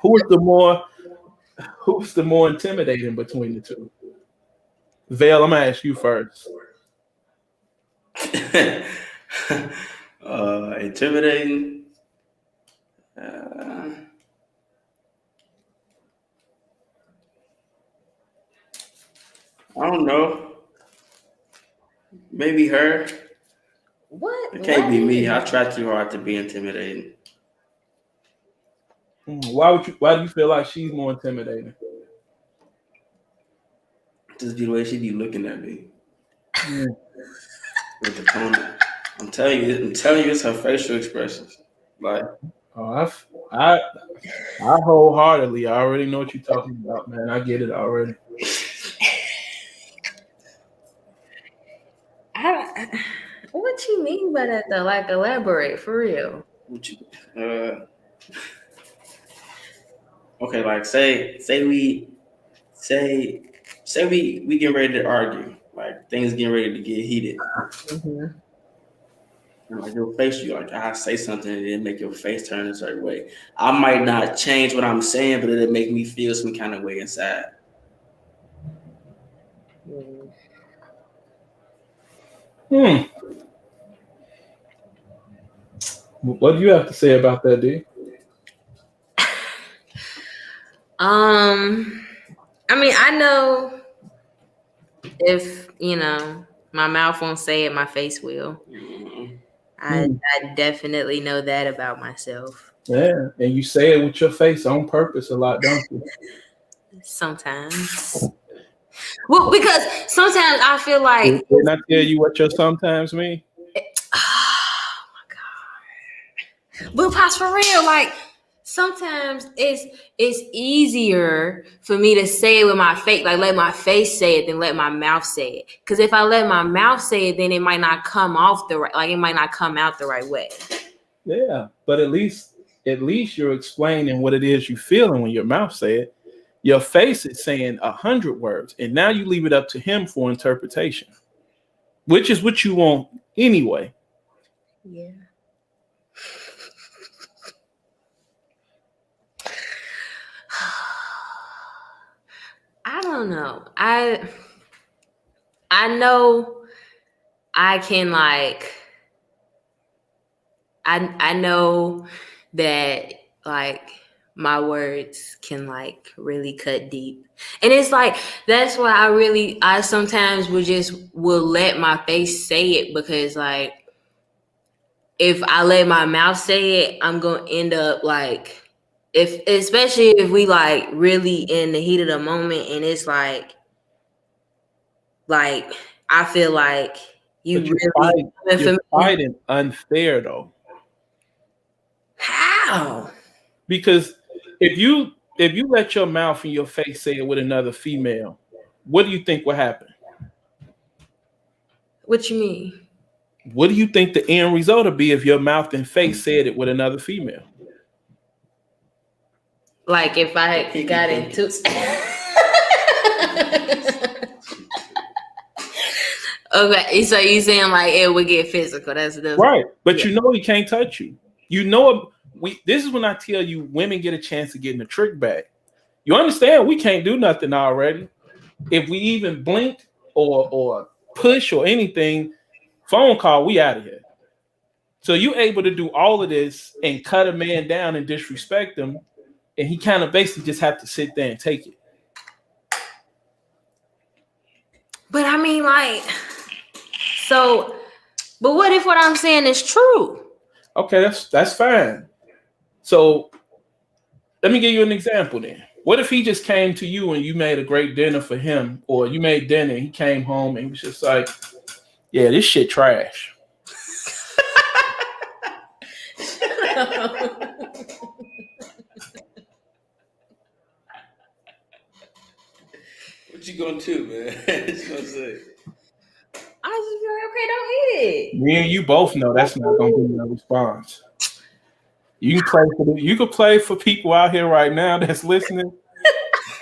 Speaker 2: Who's the more intimidating between the two? Vail, I'm gonna ask you first.
Speaker 3: Intimidating. I don't know. Maybe her.
Speaker 1: What?
Speaker 3: It can't be me. I try too hard to be intimidating.
Speaker 2: Why do you feel like she's more intimidating?
Speaker 3: Just be the way she be looking at me.
Speaker 2: Mm.
Speaker 3: With the tone. I'm telling you, it's her facial expressions. Like,
Speaker 2: I wholeheartedly, I already know what you're talking about, man. I get it already.
Speaker 1: What you mean by that though? Like elaborate for real.
Speaker 3: what you, okay, like say we get ready to argue, like things getting ready to get heated.
Speaker 1: Mm-hmm.
Speaker 3: And like your face, you like I say something and it make your face turn a certain way. I might not change what I'm saying, but it'll make me feel some kind of way inside.
Speaker 2: What do you have to say about that, D?
Speaker 1: I mean, I know if my mouth won't say it, my face will. I definitely know that about myself.
Speaker 2: Yeah, and you say it with your face on purpose a lot, don't you?
Speaker 1: Sometimes. Well, because sometimes I feel like
Speaker 2: Didn't I tell you what your sometimes mean?
Speaker 1: oh my god. But Pops, for real, like sometimes it's easier for me to say it with my face, like let my face say it than let my mouth say it. Because if I let my mouth say it, then it might not come off the right, like it might not come out the right way.
Speaker 2: Yeah, but at least you're explaining what it is you feeling when your mouth say it. Your face is saying 100 words, and now you leave it up to him for interpretation, which is what you want anyway.
Speaker 1: Yeah. I don't know. I know I can like I know that like my words can like really cut deep. And it's like that's why I sometimes will let my face say it, because like if I let my mouth say it, I'm gonna end up like especially if we like really in the heat of the moment and it's like I feel like you
Speaker 2: But
Speaker 1: really
Speaker 2: you're fighting unfair though.
Speaker 1: How?
Speaker 2: Because if you let your mouth and your face say it with another female, what do you think will happen?
Speaker 1: What you mean?
Speaker 2: What do you think the end result will be if your mouth and face said it with another female?
Speaker 1: Like if I got into okay, so you saying like it would get physical? That's
Speaker 2: Right, but
Speaker 1: yeah.
Speaker 2: you know he can't touch you. You know this is when I tell you women get a chance to get in the trick bag. You understand we can't do nothing already. If we even blink or push or anything, phone call, we out of here. So you able to do all of this and cut a man down and disrespect him, and he kind of basically just have to sit there and take it.
Speaker 1: But I mean, like, so, but what if what I'm saying is true?
Speaker 2: Okay, that's fine. So let me give you an example then. What if he just came to you and you made a great dinner for him, or you made dinner and he came home and he was just like, yeah, this shit trash.
Speaker 3: What you gonna do, man? What you gonna say?
Speaker 1: I just feel like, okay, don't eat it.
Speaker 2: Me and you both know that's not gonna be no response. You can play for people out here right now that's listening.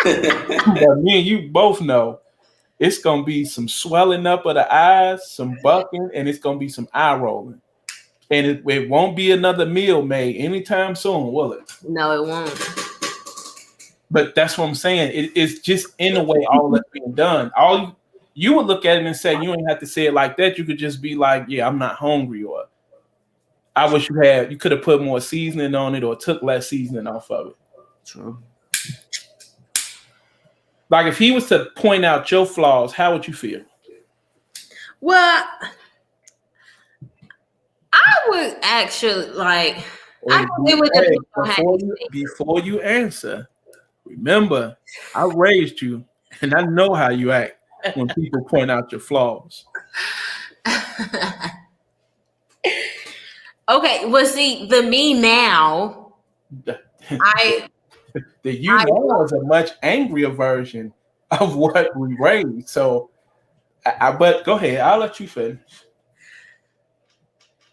Speaker 2: But me and you both know it's gonna be some swelling up of the eyes, some bucking, and it's gonna be some eye rolling. And it won't be another meal made anytime soon, will it?
Speaker 1: No, it won't.
Speaker 2: But that's what I'm saying. It's just in a way all that's being done. You would look at it and say, you ain't have to say it like that. You could just be like, yeah, I'm not hungry, or I wish you could have put more seasoning on it or took less seasoning off of it.
Speaker 3: True.
Speaker 2: Like if he was to point out your flaws, how would you feel?
Speaker 1: Well, I would actually like.
Speaker 2: Before you answer, remember, I raised you, and I know how you act when people point out your flaws.
Speaker 1: Okay, well, see, the me now,
Speaker 2: The you now is a much angrier version of what we raised. So, but go ahead, I'll let you finish.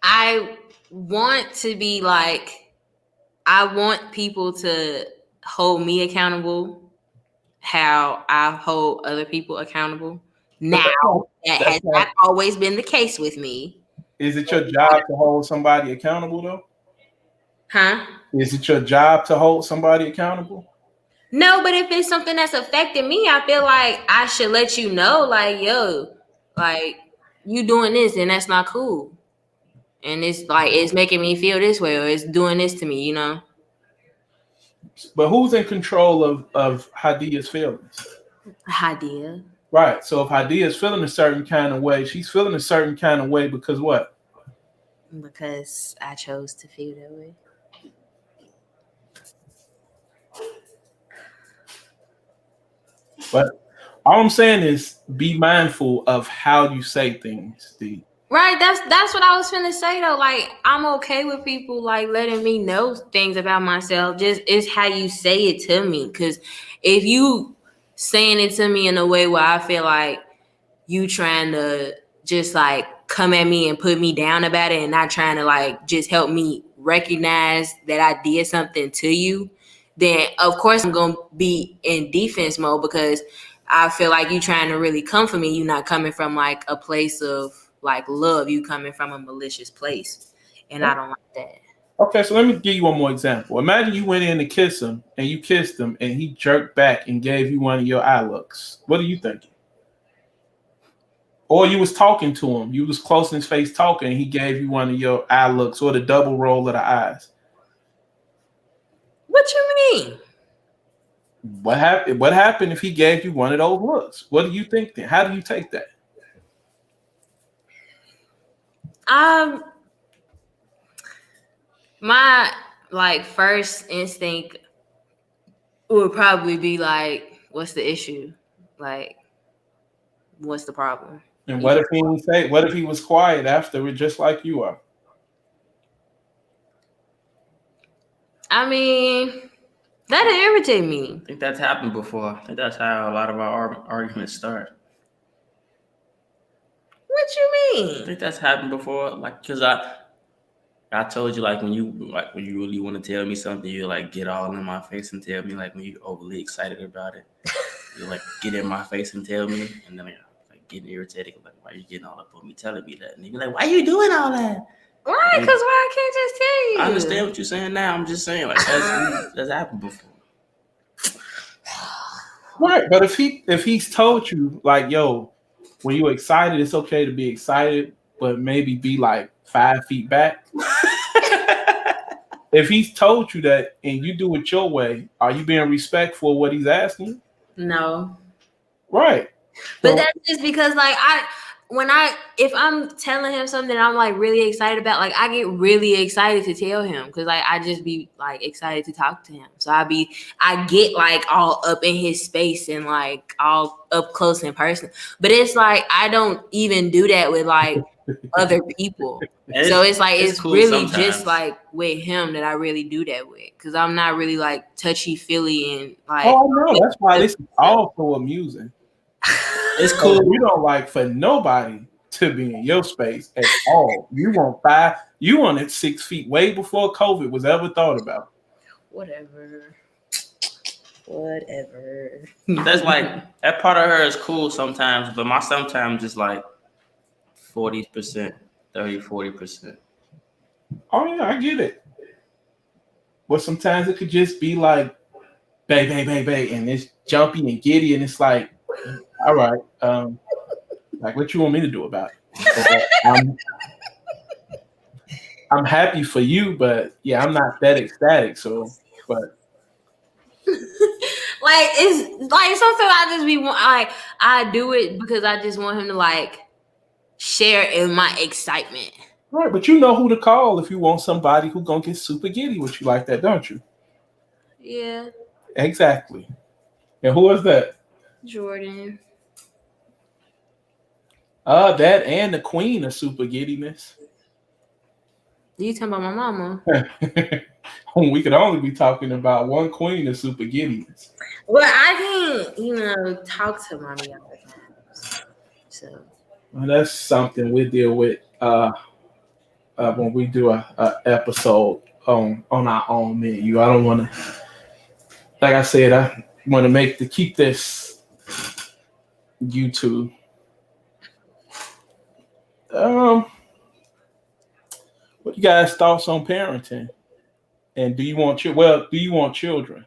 Speaker 1: I want to be like, I want people to hold me accountable how I hold other people accountable. Now, that has not always been the case with me.
Speaker 2: Is it your job to hold somebody accountable, though?
Speaker 1: Huh?
Speaker 2: Is it your job to hold somebody accountable?
Speaker 1: No, but if it's something that's affecting me, I feel like I should let you know, like, yo, like, you doing this and that's not cool. and it's like it's making me feel this way, or it's doing this to me, you know.
Speaker 2: But who's in control of Hadia's feelings?
Speaker 1: Idea.
Speaker 2: Right. So if Hadia is feeling a certain kind of way, she's feeling a certain kind of way because what?
Speaker 1: Because I chose to feel that way.
Speaker 2: But all I'm saying is be mindful of how you say things, D.
Speaker 1: Right, that's what I was finna say though. Like, I'm okay with people like letting me know things about myself. Just it's how you say it to me. Cause if you saying it to me in a way where I feel like you trying to just like come at me and put me down about it and not trying to like just help me recognize that I did something to you, then of course I'm gonna be in defense mode because I feel like you trying to really come for me. You not coming from like a place of like love. You coming from a malicious place, and I don't like that.
Speaker 2: Okay, so let me give you one more example. Imagine you went in to kiss him and you kissed him and he jerked back and gave you one of your eye looks. What are you thinking? Or you was talking to him, you was close in his face talking, and he gave you one of your eye looks or the double roll of the eyes.
Speaker 1: What you mean?
Speaker 2: What happened? What happened if he gave you one of those looks? What do you think then? How do you take that?
Speaker 1: My like first instinct would probably be like, what's the issue? Like, what's the problem?
Speaker 2: And what if he didn't say? What if he was quiet after it, just like you are?
Speaker 1: I mean, that'd irritate me.
Speaker 3: I think that's happened before. I think that's how a lot of our arguments start.
Speaker 1: What you
Speaker 3: I
Speaker 1: mean?
Speaker 3: think that's happened before. Like, cause I told you when you really want to tell me something, you like get all in my face and tell me like when you're overly excited about it, you like get in my face and tell me, and then like getting irritated like why you getting all up on me telling me that, and you be like why you doing all that?
Speaker 1: Right? Because why I can't just tell you?
Speaker 3: I understand what you're saying now. I'm just saying like that's happened before.
Speaker 2: Right, but if he's told you like, yo, when you're excited, it's okay to be excited, but maybe be like 5 feet back. If he's told you that and you do it your way, are you being respectful of what he's asking?
Speaker 1: No.
Speaker 2: Right.
Speaker 1: But
Speaker 2: So-
Speaker 1: that's just because like if I'm telling him something I'm like really excited about, like I get really excited to tell him because like I just be like excited to talk to him. So I get like all up in his space and like all up close and personal. But it's like I don't even do that with like other people. So it's like it's
Speaker 3: cool
Speaker 1: really
Speaker 3: sometimes.
Speaker 1: just like with him that I really do that with because I'm not really like touchy feely and like.
Speaker 2: Oh no, that's why this is also amusing.
Speaker 3: It's cool.
Speaker 2: You don't like for nobody to be in your space at all. You want it 6 feet way before COVID was ever thought about.
Speaker 1: Whatever.
Speaker 3: That's like that part of her is cool sometimes, but my sometimes is like 40%, 30-40%.
Speaker 2: Oh yeah, I get it. But sometimes it could just be like, bae, and it's jumpy and giddy, and it's like, all right, like what you want me to do about it? I'm happy for you, but yeah, I'm not that ecstatic. So, but
Speaker 1: Like it's like sometimes I just be like I do it because I just want him to like share in my excitement.
Speaker 2: right, but you know who to call if you want somebody who gonna get super giddy with you like that, don't you?
Speaker 1: Yeah,
Speaker 2: Exactly. And who is that?
Speaker 1: Jordan.
Speaker 2: That and the queen of super giddiness.
Speaker 1: You talking about my mama?
Speaker 2: We could only be talking about one queen of super giddiness.
Speaker 1: Well, I can, talk to mommy all the time. So
Speaker 2: Well, that's something we deal with when we do a episode on our own menu. I don't want to, like I said, I want to keep this YouTube. What you guys' thoughts on parenting? And do you want children?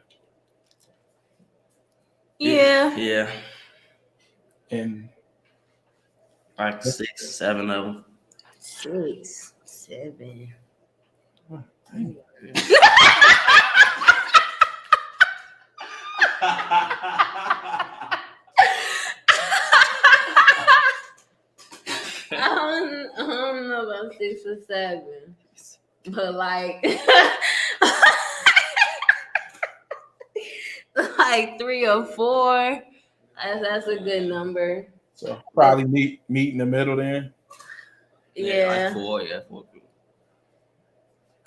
Speaker 1: yeah.
Speaker 3: Yeah,
Speaker 2: And
Speaker 3: like 6, 7 of them.
Speaker 1: 6. 7.
Speaker 2: Dang.
Speaker 1: I don't know about 6 or 7, but like, like 3 or 4. That's a good number.
Speaker 2: So probably meet in the middle then.
Speaker 1: Yeah,
Speaker 3: like 4. Yeah, 4.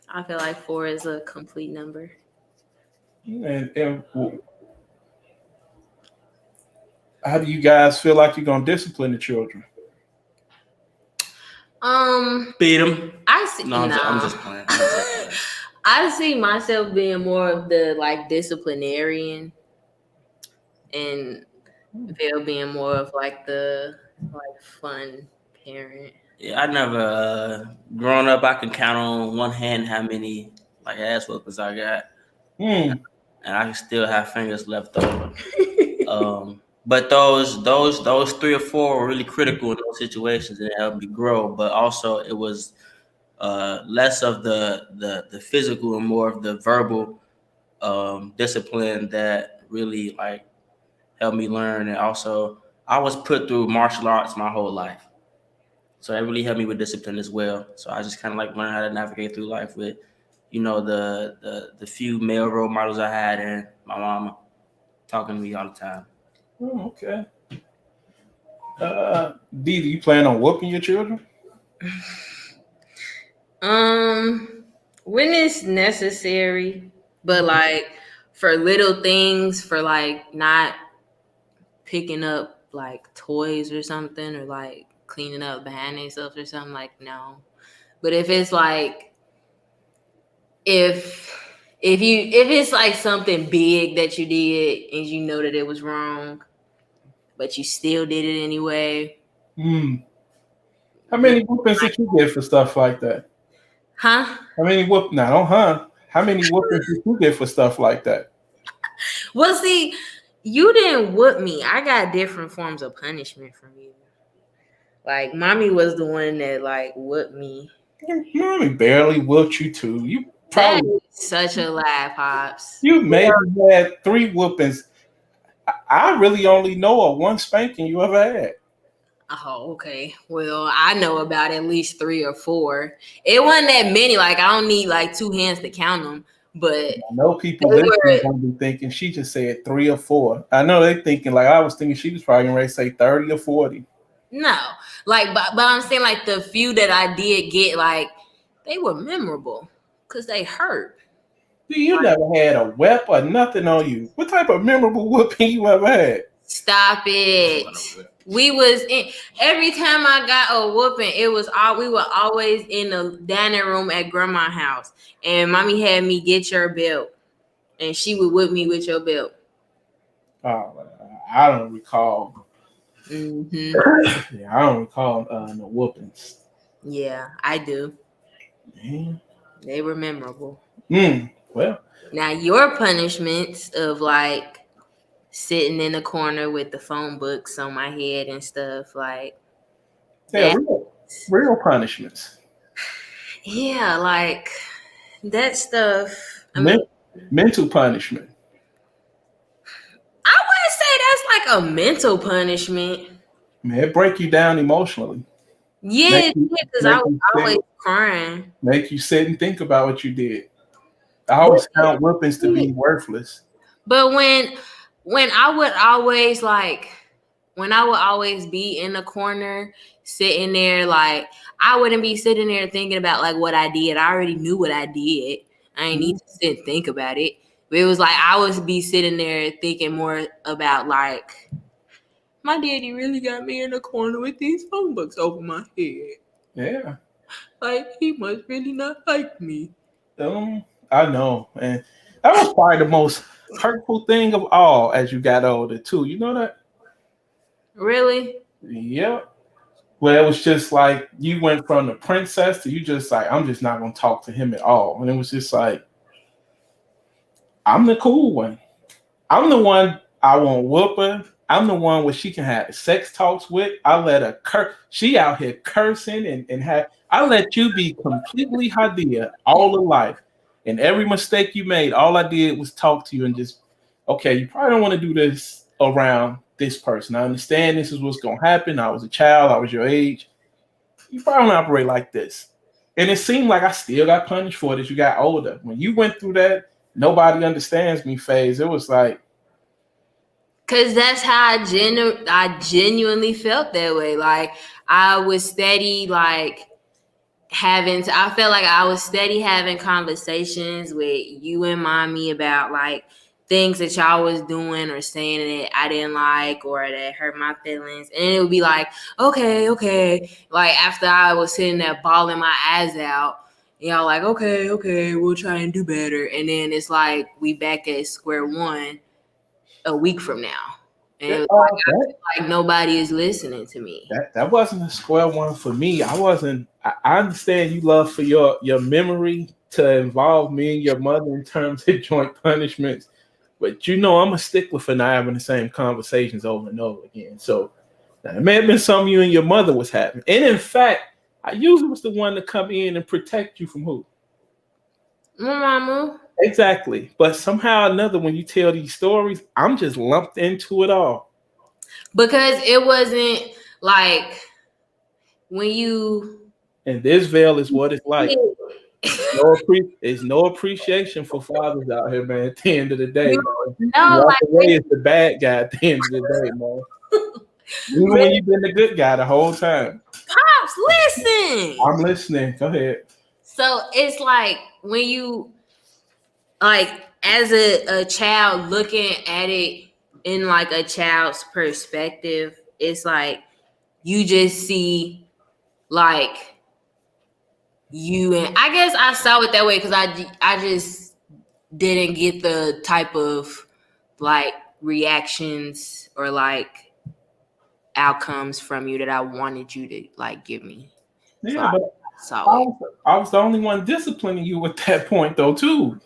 Speaker 1: I feel like 4 is a complete number.
Speaker 2: And how do you guys feel like you're gonna discipline the children?
Speaker 3: Beat them.
Speaker 1: I see.
Speaker 3: No,
Speaker 1: No,
Speaker 3: I'm just playing. I'm just playing.
Speaker 1: I see myself being more of the like disciplinarian, and Bill being more of like the like fun parent.
Speaker 3: Yeah, I never growing up. I can count on one hand how many like ass whoopers I got, and I still have fingers left over. But those 3 or 4 were really critical in those situations and it helped me grow. But also it was less of the physical and more of the verbal discipline that really like helped me learn. And also I was put through martial arts my whole life, so that really helped me with discipline as well. So I just kind of like learned how to navigate through life with, the few male role models I had and my mama talking to me all the time.
Speaker 2: Oh, okay. Dee, do you plan on whooping your children?
Speaker 1: When it's necessary, but like for little things, for like not picking up like toys or something, or like cleaning up behind themselves or something, like no. But if it's like if it's like something big that you did and you know that it was wrong, but you still did it anyway.
Speaker 2: How many whoopings did you get for stuff like that?
Speaker 1: Huh?
Speaker 2: How many How many whoopings did you get for stuff like that?
Speaker 1: Well, see, you didn't whoop me. I got different forms of punishment from you. Like, mommy was the one that like whooped me.
Speaker 2: Mommy barely whooped you too. You
Speaker 1: That
Speaker 2: probably
Speaker 1: is such a lie, Pops.
Speaker 2: you maybe had 3 whoopings. I really only know of 1 spanking you ever had.
Speaker 1: Oh, okay. Well, I know about at least 3 or 4. It wasn't that many. Like, I don't need like 2 hands to count them. But
Speaker 2: I know people
Speaker 1: they
Speaker 2: listening
Speaker 1: were-
Speaker 2: gonna be thinking she just said 3 or 4. I know they thinking like I was thinking she was probably gonna say 30 or 40.
Speaker 1: no, like, but I'm saying like the few that I did get, like, they were memorable because they hurt.
Speaker 2: You never had a whip or nothing on you. What type of memorable whooping you ever had?
Speaker 1: Stop it. We was in every time I got a whooping, it was all we were always in the dining room at grandma's house, and mommy had me get your belt, and she would whip me with your belt.
Speaker 2: Oh, I don't recall.
Speaker 1: Mm-hmm.
Speaker 2: Yeah, I don't recall no whoopings.
Speaker 1: Yeah, I do.
Speaker 2: Man.
Speaker 1: They were memorable.
Speaker 2: Well,
Speaker 1: now your punishments of like sitting in the corner with the phone books on my head and stuff, like
Speaker 2: yeah, real punishments.
Speaker 1: Yeah, like that stuff.
Speaker 2: Mental punishment.
Speaker 1: I wouldn't say that's like a mental punishment.
Speaker 2: Man, it break you down emotionally.
Speaker 1: Yeah, because I was always crying.
Speaker 2: Make you sit and think about what you did. I always count whoopings to be worthless.
Speaker 1: But when I would always be in the corner sitting there, like I wouldn't be sitting there thinking about like what I did. I already knew what I did. I didn't need to sit and think about it. But it was like I would be sitting there thinking more about like my daddy really got me in the corner with these phone books over my head.
Speaker 2: Yeah.
Speaker 1: Like he must really not like me.
Speaker 2: I know, and that was probably the most hurtful thing of all as you got older too. You know that?
Speaker 1: Really?
Speaker 2: Yep. Well, it was just like you went from the princess to you just like, I'm just not gonna talk to him at all. And it was just like, I'm the cool one. I'm the one I won't whoop her. I'm the one where she can have sex talks with. I let her curse. She out here cursing and have. I let you be completely Hadia all of life, and every mistake you made, all I did was talk to you and just, okay, you probably don't want to do this around this person. I understand this is what's gonna happen. I was a child. I was your age. You probably don't operate like this. And it seemed like I still got punished for it as you got older. When you went through that, nobody understands me phase, it was like,
Speaker 1: Cause that's how I genuinely felt that way. Like I was steady, like I felt like I was steady having conversations with you and mommy about like things that y'all was doing or saying that I didn't like or that hurt my feelings. And it would be like, okay. Like after I was sitting there bawling my eyes out, y'all like, okay, we'll try and do better. And then it's like we back at square one a week from now. And it was like, I feel like nobody is listening to me.
Speaker 2: that wasn't a square one for me. I understand you love for your memory to involve me and your mother in terms of joint punishments, but I'm a stickler for not having the same conversations over and over again. So now, it may have been something you and your mother was having. And in fact, I usually was the one to come in and protect you from who?
Speaker 1: My mama.
Speaker 2: Exactly. But somehow or another, when you tell these stories, I'm just lumped into it all.
Speaker 1: Because it wasn't like when you.
Speaker 2: And this veil is what it's like. There's no appreciation for fathers out here, man. At the end of the day, walk away as the bad guy at the end of the day, man. Even when you've been the good guy the whole time.
Speaker 1: Pops, listen.
Speaker 2: I'm listening. Go ahead.
Speaker 1: So it's like when you, like, as a child looking at it in like a child's perspective, it's like you just see like you, and I guess I saw it that way because I just didn't get the type of like reactions or like outcomes from you that I wanted you to like give me.
Speaker 2: Yeah,
Speaker 1: so
Speaker 2: but I was the only one disciplining you at that point though too.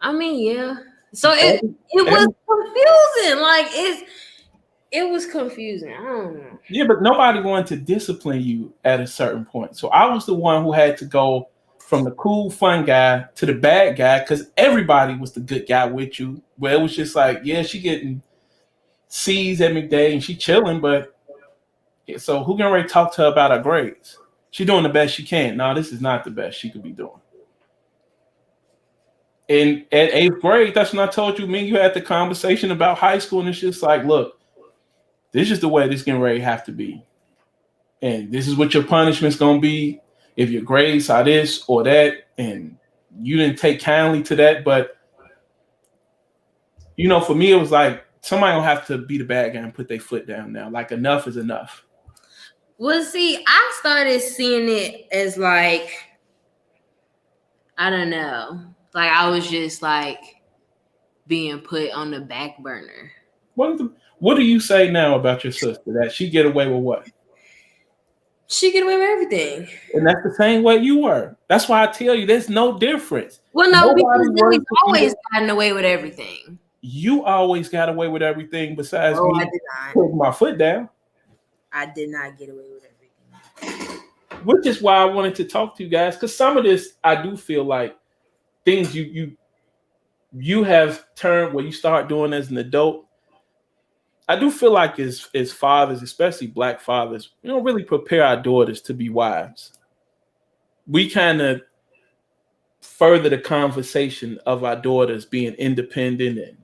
Speaker 1: I mean, yeah. So it was confusing. Like it was confusing. I don't know.
Speaker 2: Yeah, but nobody wanted to discipline you at a certain point. So I was the one who had to go from the cool, fun guy to the bad guy because everybody was the good guy with you. Where it was just like, yeah, she getting C's every day and she chilling, but so who gonna talk to her about her grades? She doing the best she can. No, this is not the best she could be doing. And at 8th grade, that's when I told you, me and you had the conversation about high school, and it's just like, look, this is the way this getting ready to have to be. And this is what your punishment's going to be if your grades are this or that, and you didn't take kindly to that. But, for me, it was like somebody will have to be the bad guy and put their foot down now. Like, enough is enough.
Speaker 1: Well, see, I started seeing it as like, I don't know. Like, I was just like being put on the back burner.
Speaker 2: What do you say now about your sister? That she get away with what?
Speaker 1: She get away with everything.
Speaker 2: And that's the same way you were. That's why I tell you there's no difference.
Speaker 1: Well, no, because we've always gotten away with everything.
Speaker 2: You always got away with everything besides me
Speaker 1: I did not.
Speaker 2: putting my foot down.
Speaker 1: I did not get away with everything.
Speaker 2: Which is why I wanted to talk to you guys, because some of this I do feel like things you have turned where you start doing as an adult. I do feel like as fathers, especially Black fathers, we don't really prepare our daughters to be wives. We kind of further the conversation of our daughters being independent and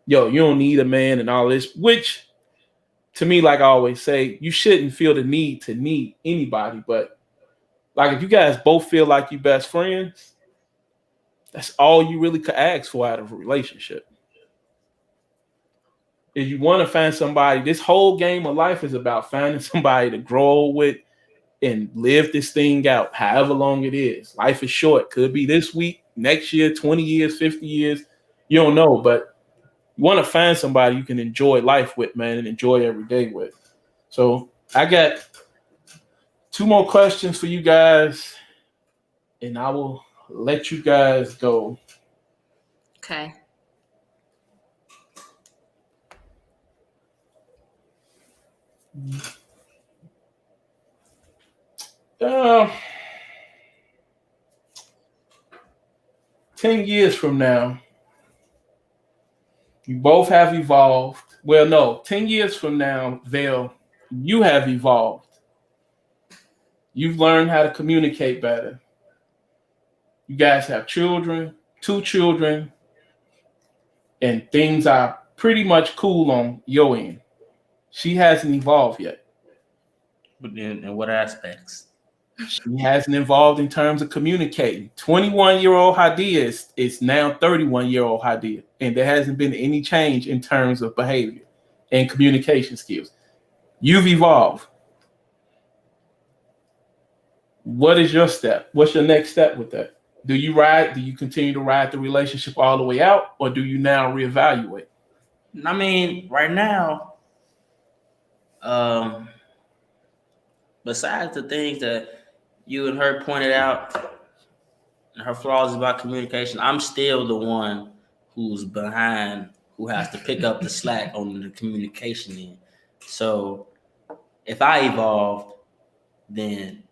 Speaker 2: you don't need a man and all this, which to me, like I always say, you shouldn't feel the need to need anybody. But like if you guys both feel like you best friends, that's all you really could ask for out of a relationship. If you want to find somebody, this whole game of life is about finding somebody to grow with and live this thing out, however long it is. Life is short. Could be this week, next year, 20 years, 50 years. You don't know, but you want to find somebody you can enjoy life with, man, and enjoy every day with. So I got 2 more questions for you guys, and I will let you guys go.
Speaker 1: Okay.
Speaker 2: Uh, 10 years from now, you both have evolved. Well, no, 10 years from now, Vale, you have evolved. You've learned how to communicate better. You guys have children, 2 children, and things are pretty much cool on your end. She hasn't evolved yet.
Speaker 3: But in what aspects?
Speaker 2: She hasn't evolved in terms of communicating. 21-year-old Hadia is now 31-year-old Hadia, and there hasn't been any change in terms of behavior and communication skills. You've evolved. What is your step? What's your next step with that? Do you continue to ride the relationship all the way out, or do you now reevaluate?
Speaker 3: I mean, right now, besides the things that you and her pointed out, and her flaws about communication, I'm still the one who's behind, who has to pick up the slack on the communication end. So if I evolved, then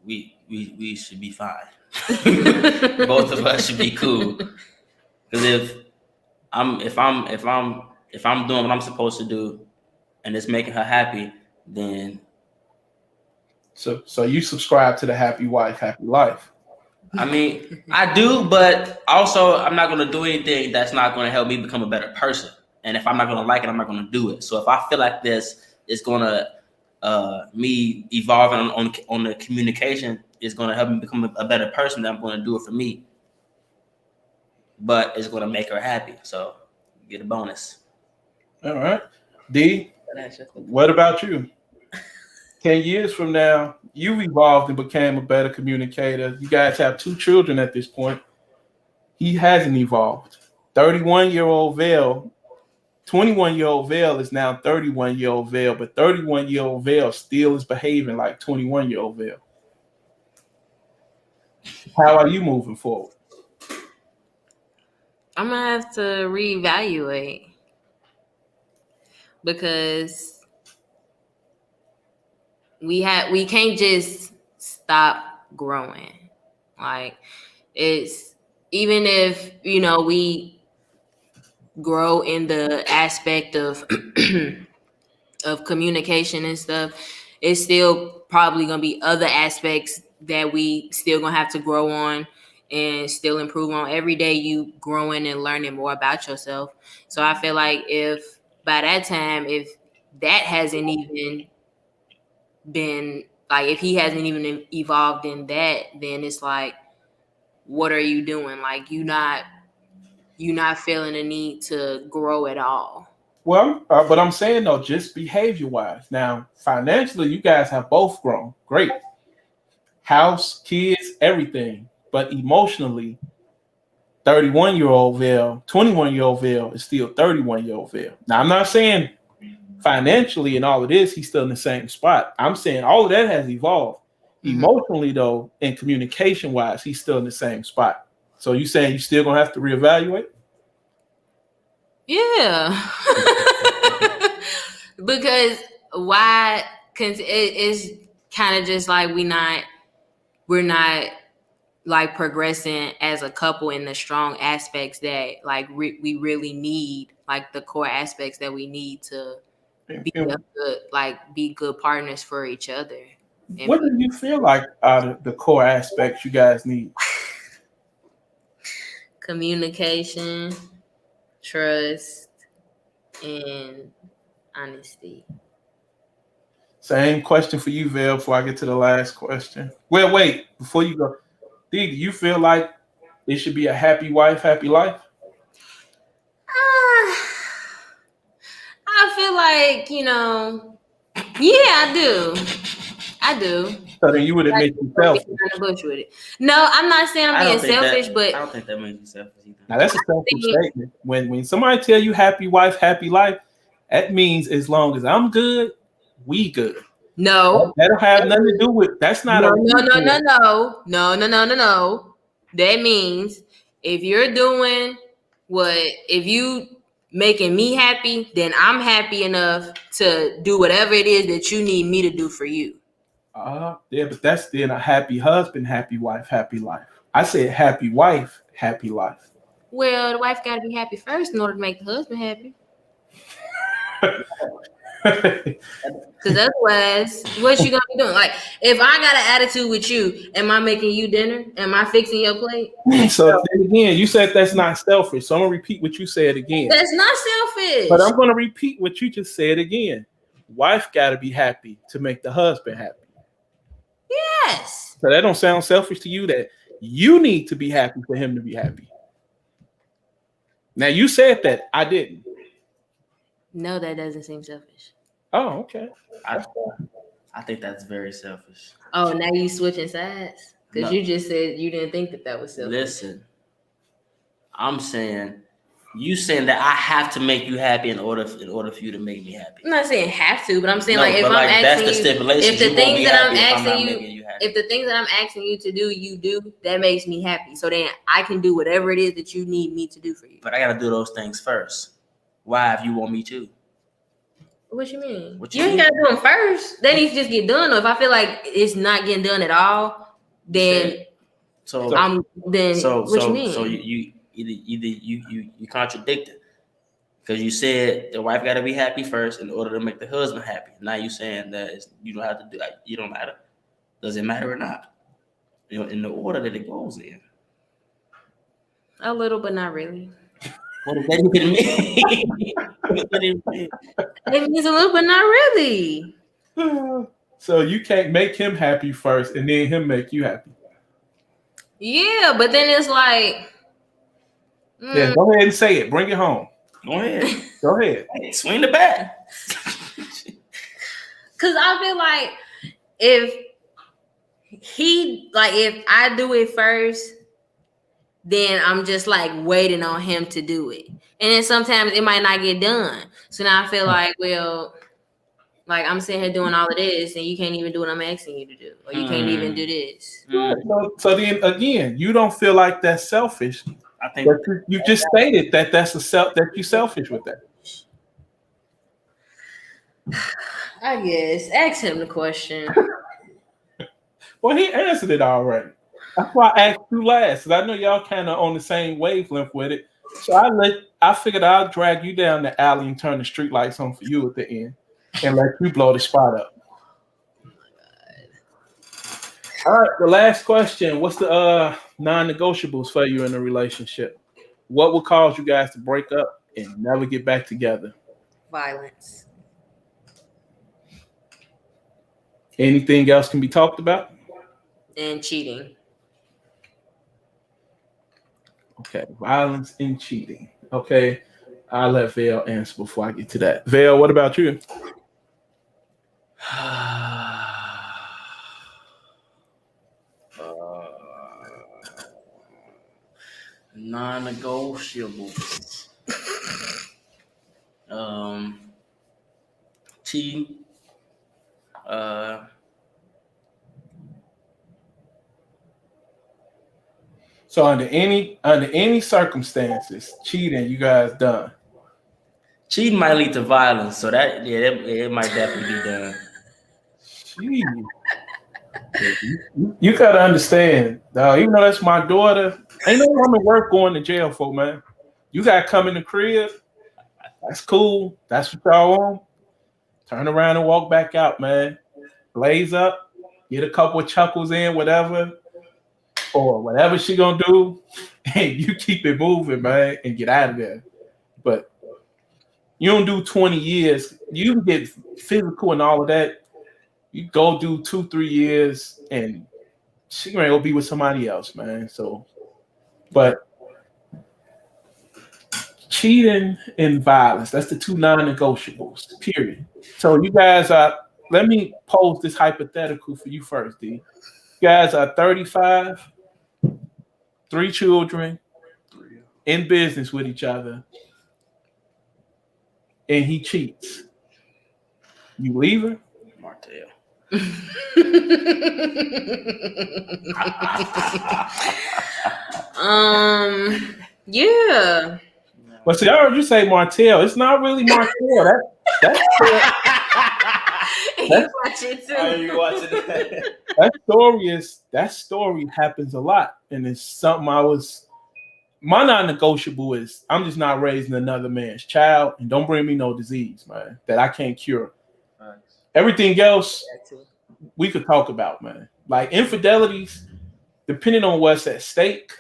Speaker 3: we should be fine. Both of us should be cool. Because if I'm doing what I'm supposed to do, and it's making her happy, then.
Speaker 2: So you subscribe to the happy wife, happy life.
Speaker 3: I mean, I do, but also I'm not going to do anything that's not going to help me become a better person. And if I'm not going to like it, I'm not going to do it. So if I feel like this is going to me evolving on the communication is going to help me become a better person, then I'm going to do it for me. But it's going to make her happy. So get a bonus.
Speaker 2: All right. D, what about you? 10 years from now, you've evolved and became a better communicator. You guys have 2 children at this point. He hasn't evolved. 31-year-old Vale, 21-year-old Vale is now 31-year-old Vale, but 31-year-old Vale still is behaving like 21-year-old Vale. How are you moving forward?
Speaker 1: I'm gonna have to reevaluate because we can't just stop growing. Like, it's, even if we grow in the aspect of of communication and stuff, it's still probably gonna be other aspects that we still gonna have to grow on and still improve on. Every day you growing and learning more about yourself. So I feel like if by that time, if that hasn't even been, like, if he hasn't even evolved in that, then it's like, what are you doing? Like, you're not feeling the need to grow at all.
Speaker 2: Well, but I'm saying though, just behavior-wise. Now, financially, you guys have both grown. Great. House, kids, everything. But emotionally, 31-year-old Vale, 21-year-old Vale is still 31-year-old Vale. Now, I'm not saying financially and all of this, he's still in the same spot. I'm saying all of that has evolved. Mm-hmm. Emotionally, though, and communication-wise, he's still in the same spot. So you saying you still gonna have to reevaluate?
Speaker 1: Yeah. Because why? Because it's kind of just like we're not like progressing as a couple in the strong aspects that like we really need, like the core aspects that we need to be good partners for each other.
Speaker 2: What do you feel like are the core aspects you guys need?
Speaker 1: Communication, trust, and honesty.
Speaker 2: Same question for you, Vale, before I get to the last question. Well, wait, before you go, Dee, do you feel like it should be a happy wife, happy life?
Speaker 1: I feel like, yeah, I do.
Speaker 2: So then you would admit you're selfish.
Speaker 1: With it. No, I'm not saying I'm being selfish, but
Speaker 3: I don't think that makes you selfish either.
Speaker 2: Now that's a selfish statement. When somebody tell you happy wife, happy life, that means as long as I'm good, we good.
Speaker 1: No,
Speaker 2: that don't have nothing to do with. That's not
Speaker 1: no. That means if you're doing if you making me happy, then I'm happy enough to do whatever it is that you need me to do for you.
Speaker 2: Yeah, but that's then a happy husband, happy wife, happy life. I said happy wife, happy life.
Speaker 1: Well, the wife got to be happy first in order to make the husband happy. Because otherwise, what you gonna be doing? Like, if I got an attitude with you, am I making you dinner? Am I fixing your plate?
Speaker 2: So then again, you said that's not selfish. So I'm gonna repeat what you said again.
Speaker 1: That's not selfish.
Speaker 2: But I'm gonna repeat what you just said again. Wife gotta be happy to make the husband happy.
Speaker 1: Yes.
Speaker 2: So that don't sound selfish to you that you need to be happy for him to be happy. Now you said that. I didn't.
Speaker 1: No, that doesn't seem selfish.
Speaker 2: Oh, okay.
Speaker 3: I think that's very selfish.
Speaker 1: Oh, now you switching sides? Because
Speaker 3: No.
Speaker 1: you just said you didn't think that was selfish.
Speaker 3: Listen, I'm saying you saying that I have to make you happy in order for you to make me happy.
Speaker 1: I'm not saying have to, but I'm saying
Speaker 3: No,
Speaker 1: like if
Speaker 3: but
Speaker 1: I'm
Speaker 3: like, that's
Speaker 1: asking
Speaker 3: the
Speaker 1: you,
Speaker 3: stipulation.
Speaker 1: if the
Speaker 3: You won't
Speaker 1: things
Speaker 3: be
Speaker 1: that I'm
Speaker 3: happy if I'm not
Speaker 1: asking
Speaker 3: making you happy.
Speaker 1: if the things that I'm asking you to do, you do, that makes me happy. So then I can do whatever it is that you need me to do for you.
Speaker 3: But I gotta do those things first. Why, if you want me to?
Speaker 1: What you mean?
Speaker 3: What
Speaker 1: You
Speaker 3: you
Speaker 1: ain't
Speaker 3: mean?
Speaker 1: gotta do them first. They need to just get done. Or if I feel like it's not getting done at all, then
Speaker 3: So
Speaker 1: what you mean?
Speaker 3: So you either you contradicted because you said the wife got to be happy first in order to make the husband happy. Now you saying that you don't have to do that. You don't matter. Does it matter or not? You know, in the order that it goes in.
Speaker 1: A little, but not really.
Speaker 3: What does that even mean? What does that even mean?
Speaker 1: It means a little, but not really.
Speaker 2: So you can't make him happy first and then him make you happy.
Speaker 1: Yeah, but then it's like,
Speaker 2: Yeah, go ahead and say it. Bring it home.
Speaker 3: Go ahead.
Speaker 2: Go ahead.
Speaker 3: Hey, swing the bat.
Speaker 1: because I feel like if I do it first, then I'm just like waiting on him to do it. And then sometimes it might not get done. So now I feel like, well, like I'm sitting here doing all of this and you can't even do what I'm asking you to do. Or you can't even do this.
Speaker 2: So then again, you don't feel like that's selfish.
Speaker 3: I think
Speaker 2: You just stated that that you're selfish with that.
Speaker 1: I guess. Ask him the question.
Speaker 2: Well, he answered it already. That's why I asked you last, because I know y'all kind of on the same wavelength with it. So I figured I'll drag you down the alley and turn the street lights on for you at the end and let you blow the spot up. Oh my God. All right, the last question. What's the non-negotiables for you in a relationship? What would cause you guys to break up and never get back together?
Speaker 1: Violence.
Speaker 2: Anything else can be talked about?
Speaker 1: And cheating.
Speaker 2: Okay, violence and cheating. Okay, I'll let Vale answer before I get to that. Vale, what about you?
Speaker 3: Non-negotiables. Cheating.
Speaker 2: So under any circumstances, cheating, you guys done.
Speaker 3: Cheating might lead to violence, so it might definitely be done.
Speaker 2: Jeez. You gotta understand, dog. Even though that's my daughter, ain't no woman worth going to jail for, man. You gotta come in the crib. That's cool. That's what y'all want. Turn around and walk back out, man. Blaze up. Get a couple of chuckles in, whatever. Or whatever she gonna do, and you keep it moving, man, and get out of there. But you don't do 20 years. You can get physical and all of that. You go do 2-3 years, and she gonna go be with somebody else, man. So, but cheating and violence—that's the two non-negotiables. Period. So you guys are. Let me pose this hypothetical for you first, D. You guys are 35. 3 children, in business with each other, and he cheats. You leave her?
Speaker 3: Martell.
Speaker 1: Yeah.
Speaker 2: But see, I heard you say Martell. It's not really Martell. That's
Speaker 1: You watch it too.
Speaker 3: Are you watching that?
Speaker 2: that story happens a lot, and it's something my non-negotiable is I'm just not raising another man's child, and don't bring me no disease, man, that I can't cure. Everything else we could talk about, man. Like infidelities, depending on what's at stake,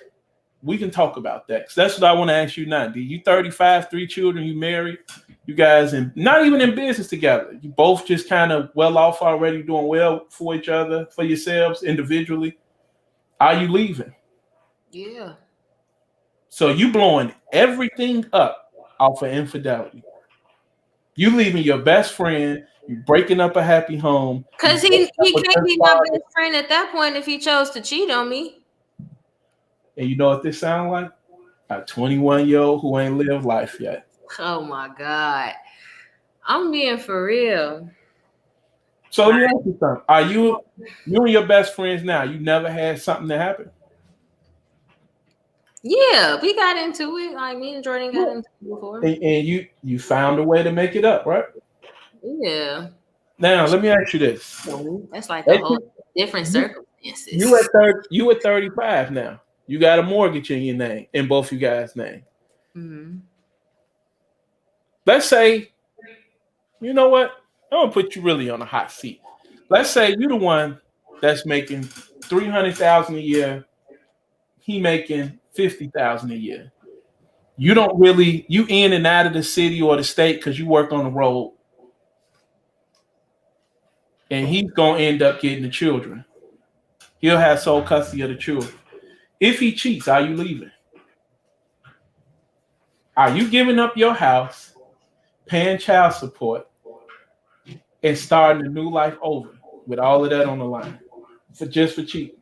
Speaker 2: we can talk about that. Cause that's what I want to ask you now. D, you 35, 3 children, you married, you guys, and not even in business together. You both just kind of well off already, doing well for each other, for yourselves individually. Are you leaving?
Speaker 1: Yeah.
Speaker 2: So you blowing everything up off of infidelity. You leaving your best friend. You breaking up a happy home.
Speaker 1: Because he can't be my best friend at that point if he chose to cheat on me.
Speaker 2: And you know what this sounds like? A 21-year-old who ain't lived life yet.
Speaker 1: Oh my God. I'm being for real.
Speaker 2: So let me ask you something. Are you and your best friends now? You never had something that happen?
Speaker 1: Yeah, we got into it. Like me and Jordan got into it before.
Speaker 2: And you found a way to make it up, right?
Speaker 1: Yeah.
Speaker 2: Now let me ask you this.
Speaker 1: That's like a whole different circumstances.
Speaker 2: You at 35 now. You got a mortgage in your name, in both you guys' name.
Speaker 1: Mm-hmm.
Speaker 2: Let's say, you know what? I'm gonna put you really on a hot seat. Let's say you're the one that's making $300,000 a year. He making $50,000 a year. You in and out of the city or the state because you work on the road. And he's gonna end up getting the children. He'll have sole custody of the children. If he cheats, are you leaving? Are you giving up your house, paying child support, and starting a new life over with all of that on the line for cheating?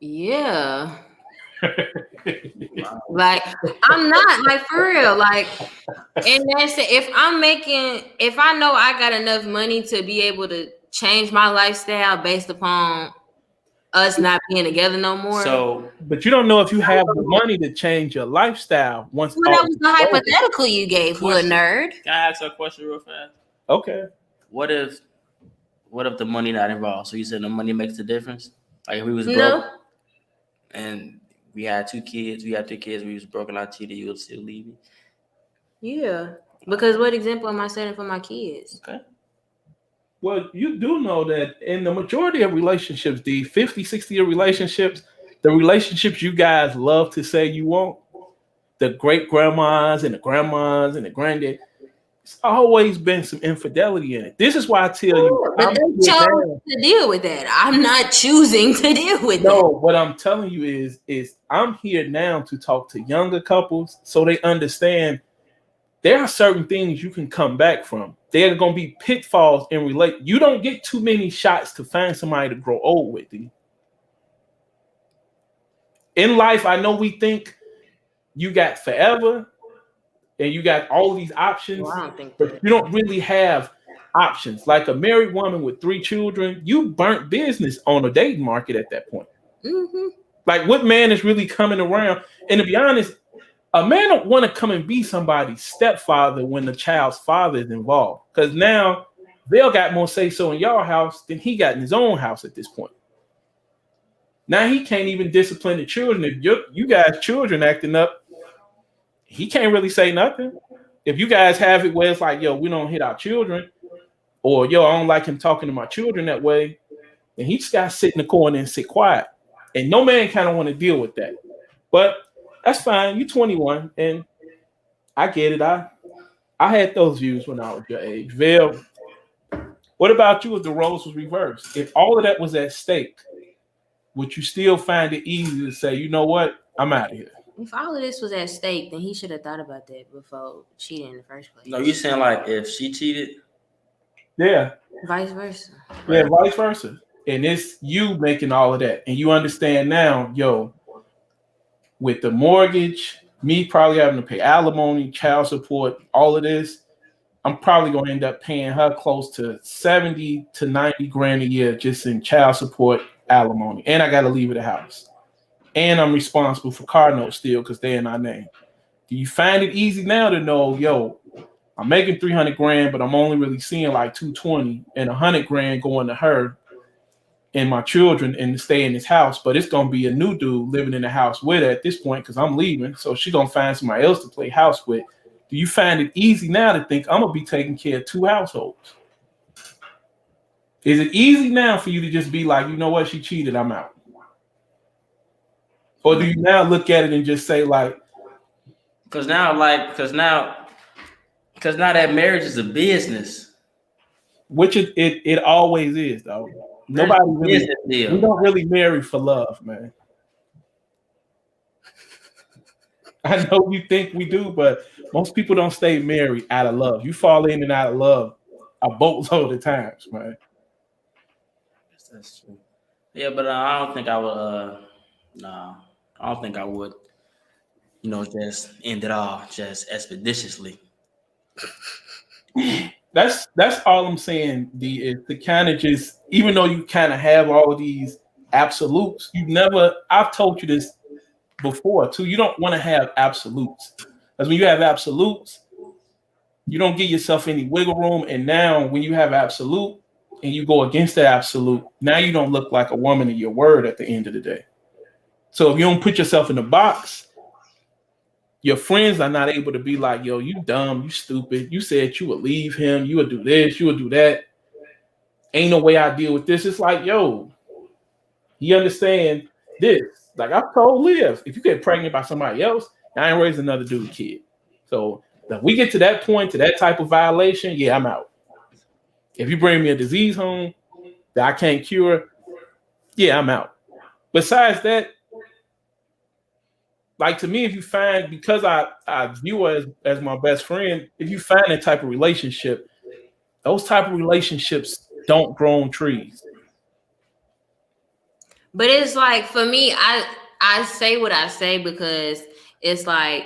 Speaker 1: Yeah. Like I'm not like for real. Like, and that's it. If I know I got enough money to be able to change my lifestyle based upon us not being together no more.
Speaker 3: So,
Speaker 2: but you don't know if you have the money to change your lifestyle once.
Speaker 1: Well, that was the hypothetical you gave, hood nerd.
Speaker 3: Can I ask a question real fast?
Speaker 2: Okay.
Speaker 3: What if the money not involved? So you said the money makes the difference? Like if we was broke and we had 2 kids, we had 3 kids, we was broken out cheated, you would still leave me?
Speaker 1: Yeah. Because what example am I setting for my kids?
Speaker 3: Okay.
Speaker 2: Well, you do know that in the majority of relationships, the 50, 60-year relationships, the relationships you guys love to say you want, the great grandmas and the grandmas and the granddad, it's always been some infidelity in it. This is why I tell you.
Speaker 1: But they chose to deal with that. I'm not choosing to deal with that.
Speaker 2: No, what I'm telling you is I'm here now to talk to younger couples so they understand there are certain things you can come back from. There are going to be pitfalls in relate. You don't get too many shots to find somebody to grow old with. In life, I know we think you got forever and you got all these options,
Speaker 1: Well, I don't think
Speaker 2: but you don't really have options. Like a married woman with 3 children, you burnt business on a dating market at that point.
Speaker 1: Mm-hmm.
Speaker 2: Like what man is really coming around? And to be honest, a man don't want to come and be somebody's stepfather when the child's father is involved. Because now they'll got more say-so in your house than he got in his own house at this point. Now he can't even discipline the children. If you guys' children acting up, he can't really say nothing. If you guys have it where it's like, yo, we don't hit our children, or yo, I don't like him talking to my children that way, then he just got to sit in the corner and sit quiet. And no man kind of want to deal with that. But that's fine. You're 21, and I get it. I had those views when I was your age. Vel, what about you if the roles was reversed? If all of that was at stake, would you still find it easy to say, you know what, I'm out of here?
Speaker 1: If all of this was at stake, then he should have thought about that before cheating in the first place.
Speaker 3: No, you saying like if she cheated?
Speaker 2: Yeah.
Speaker 1: Vice versa.
Speaker 2: Yeah, vice versa. And it's you making all of that. And you understand now, yo, with the mortgage, me probably having to pay alimony, child support, all of this, I'm probably going to end up paying her close to 70 to 90 grand a year just in child support, alimony. And I got to leave at the house. and I'm responsible for car notes still because they're in our name. Do you find it easy now to know, yo, I'm making 300 grand, but I'm only really seeing like 220 and 100 grand going to her and my children and to stay in this house, but it's gonna be a new dude living in the house with her at this point because I'm leaving, so she's gonna find somebody else to play house with. Do you find it easy now to think I'm gonna be taking care of 2 households? Is it easy now for you to just be like, you know what, she cheated, I'm out? Or do you now look at it and just say like,
Speaker 3: because now that marriage is a business.
Speaker 2: which it always is though. Nobody really, we don't really marry for love, man. I know you think we do, but most people don't stay married out of love. You fall in and out of love a boatload of times, man.
Speaker 3: That's true. Yeah, but I don't think I would. No, I don't think I would. Just end it all just expeditiously.
Speaker 2: That's all I'm saying, D, is to kind of just, even though you kind of have all of these absolutes, I've told you this before too, you don't want to have absolutes. Because when you have absolutes, you don't give yourself any wiggle room. And now when you have absolute and you go against the absolute, now you don't look like a woman of your word at the end of the day. So if you don't put yourself in the box, your friends are not able to be like, yo, you dumb, you stupid. You said you would leave him. You would do this. You would do that. Ain't no way I deal with this. It's like, yo, you understand this. Like I've told Liv, if you get pregnant by somebody else, I ain't raising another dude kid. So if we get to that point, to that type of violation, yeah, I'm out. If you bring me a disease home that I can't cure, yeah, I'm out. Besides that, like to me, if you find, because I view her as my best friend, if you find that type of relationship, those type of relationships don't grow on trees.
Speaker 1: But it's like, for me, I say what I say because it's like,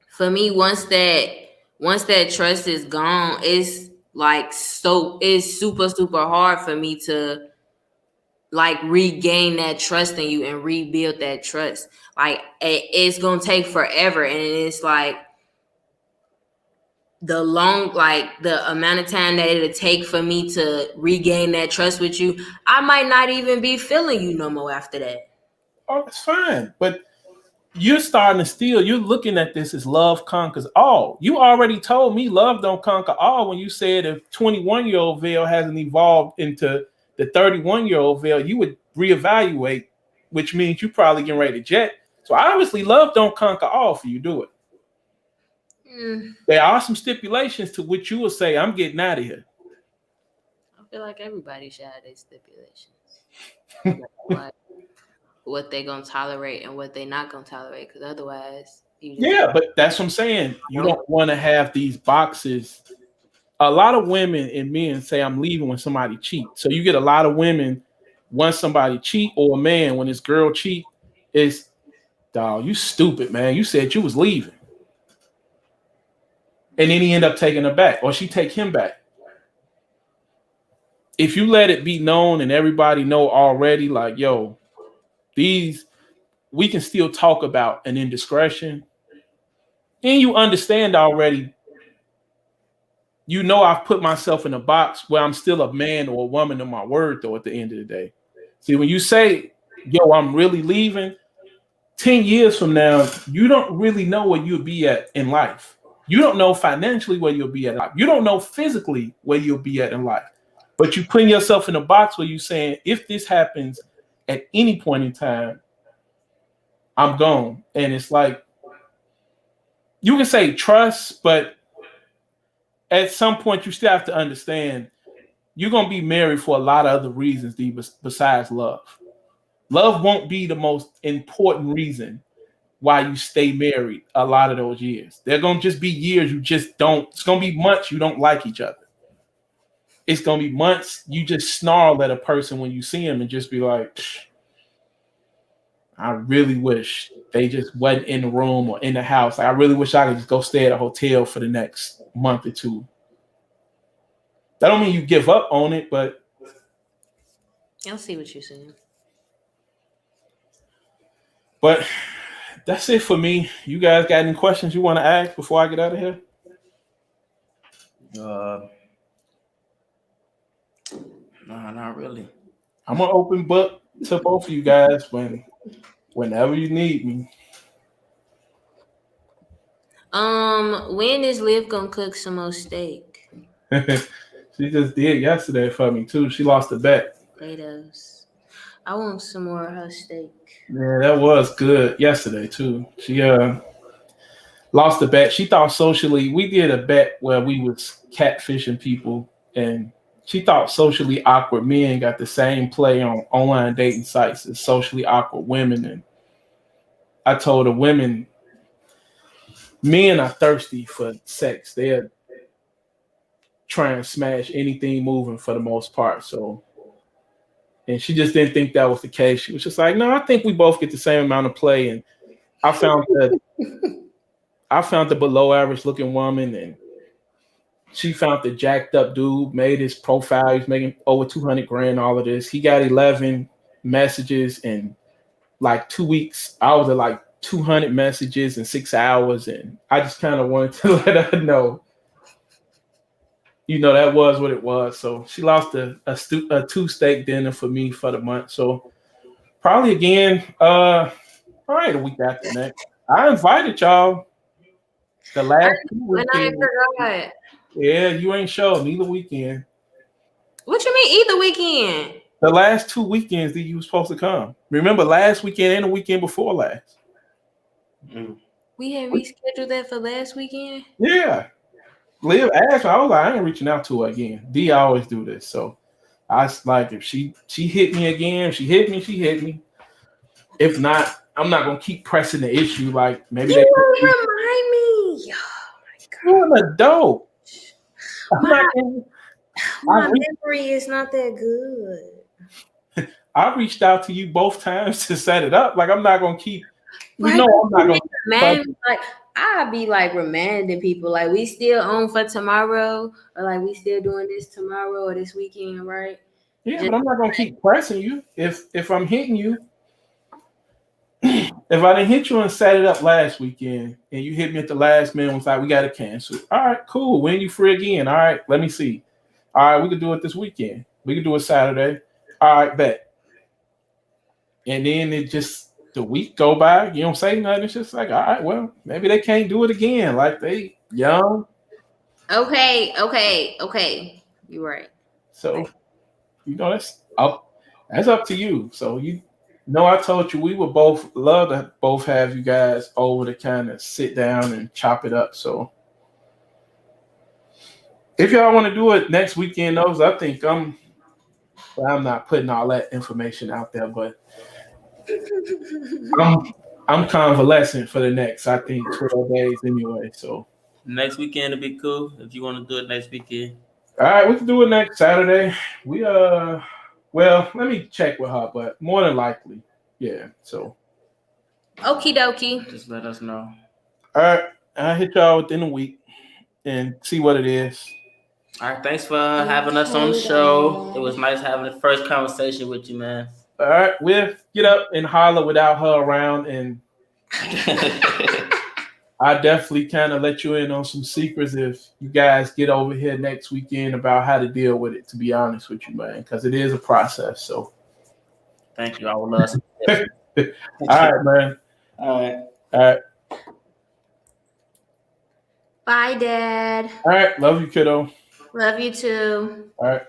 Speaker 1: for me, once that trust is gone, it's like, so it's super, super hard for me to like regain that trust in you and rebuild that trust. Like it's gonna take forever, and it's like the amount of time that it'll take for me to regain that trust with you, I might not even be feeling you no more after that.
Speaker 2: Oh, it's fine. But you're starting to you're looking at this as love conquers all. You already told me love don't conquer all when you said if 21-year-old Vale hasn't evolved into the 31-year-old Vale, you would reevaluate, which means you probably getting ready to jet. So obviously love don't conquer all for you, do it. There are some stipulations to which you will say, I'm getting out of here.
Speaker 1: I feel like everybody should have their stipulations. Like what they're going to tolerate and what they're not going to tolerate, because otherwise...
Speaker 2: Yeah, but that's what I'm saying. You don't want to have these boxes. A lot of women and men say, I'm leaving when somebody cheats. So you get a lot of women, once somebody cheat, or a man, when his girl cheat, is, dog, you stupid, man. You said you was leaving. And then he end up taking her back, or she take him back. If you let it be known and everybody know already, like, yo, we can still talk about an indiscretion, and you understand already, you know, I've put myself in a box where I'm still a man or a woman of my word, though, at the end of the day. See, when you say, yo, I'm really leaving, 10 years from now, you don't really know where you'll be at in life. You don't know financially where you'll be at in life. You don't know physically where you'll be at in life. But you're putting yourself in a box where you're saying, if this happens at any point in time, I'm gone. And it's like, you can say trust, but at some point you still have to understand you're going to be married for a lot of other reasons besides love. Love won't be the most important reason why you stay married a lot of those years. They're going to just be years you just don't, it's going to be months you don't like each other. It's going to be months you just snarl at a person when you see him and just be like, I really wish they just wasn't in the room or in the house. I really wish I could just go stay at a hotel for the next month or two. That don't mean you give up on it, but
Speaker 1: I'll see what you're saying.
Speaker 2: But that's it for me. You guys got any questions you want to ask before I get out of here?
Speaker 3: No, not really.
Speaker 2: I'm an open book to both of you guys whenever you need me.
Speaker 1: When is Liv gonna cook some more steak?
Speaker 2: She just did yesterday for me too. She lost a bet.
Speaker 1: Potatoes. I want some more of her steak.
Speaker 2: Yeah, that was good yesterday too. She lost a bet. She thought socially we did a bet where we was catfishing people, and she thought socially awkward men got the same play on online dating sites as socially awkward women. And I told her men are thirsty for sex. They're trying to smash anything moving for the most part. So, and she just didn't think that was the case. She was just like, no, I think we both get the same amount of play. And I found the below average looking woman, and she found the jacked up dude, made his profile. He's making over 200 grand, all of this. He got 11 messages in like 2 weeks. I was at like 200 messages in 6 hours. And I just kind of wanted to let her know, that was what it was. So she lost a 2-steak dinner for me for the month. So probably again, probably the week after next. I invited y'all the last 2
Speaker 1: When I
Speaker 2: weekends.
Speaker 1: forgot.
Speaker 2: Yeah, you ain't show neither weekend.
Speaker 1: What you mean either weekend?
Speaker 2: The last 2 weekends that you were supposed to come. Remember last weekend and the weekend before last.
Speaker 1: We had rescheduled that for last weekend?
Speaker 2: Yeah. Liv asked me, I was like, I ain't reaching out to her again. D always do this. So I was like, if she hit me again, she hit me. If not, I'm not gonna keep pressing the issue. Like maybe
Speaker 1: You don't remind me.
Speaker 2: you're an adult.
Speaker 1: My memory is not that good.
Speaker 2: I reached out to you both times to set it up. Like I'm not gonna keep.
Speaker 1: Like,
Speaker 2: I'm not gonna.
Speaker 1: man, like I'd be like reminding people, like we still on for tomorrow, or like we still doing this tomorrow or this weekend, right?
Speaker 2: Yeah, but I'm not gonna keep pressing you. If I'm hitting you, if I didn't hit you and set it up last weekend, and you hit me at the last minute, was like, we got to cancel. All right, cool. When you free again? All right, let me see. All right, we could do it this weekend. We could do it Saturday. All right, bet. And then the week go by. You don't say nothing. It's just like, all right, well, maybe they can't do it again. Like they young.
Speaker 1: Okay. You're right.
Speaker 2: So, that's up to you. So I told you we would both love to both have you guys over to kind of sit down and chop it up. So if y'all want to do it next weekend, I think I'm not putting all that information out there, but I'm convalescent for the next, I think, 12 days anyway. So
Speaker 3: Next weekend will be cool if you want to do it next weekend.
Speaker 2: all right, we can do it next Saturday. Well, let me check with her, but more than likely, yeah. So
Speaker 1: Okie dokie.
Speaker 3: Just let us know.
Speaker 2: all right, I'll hit y'all within a week and see what it is.
Speaker 3: All right, thanks for having us on the show. It was nice having the first conversation with you, man.
Speaker 2: All right, we'll get up and holler without her around, and I definitely kind of let you in on some secrets if you guys get over here next weekend about how to deal with it, to be honest with you, man, because it is a process. So
Speaker 3: thank you. I would love to.
Speaker 2: All right, man.
Speaker 3: All right.
Speaker 1: Bye, Dad.
Speaker 2: All right. Love you, kiddo.
Speaker 1: Love you too.
Speaker 2: All right.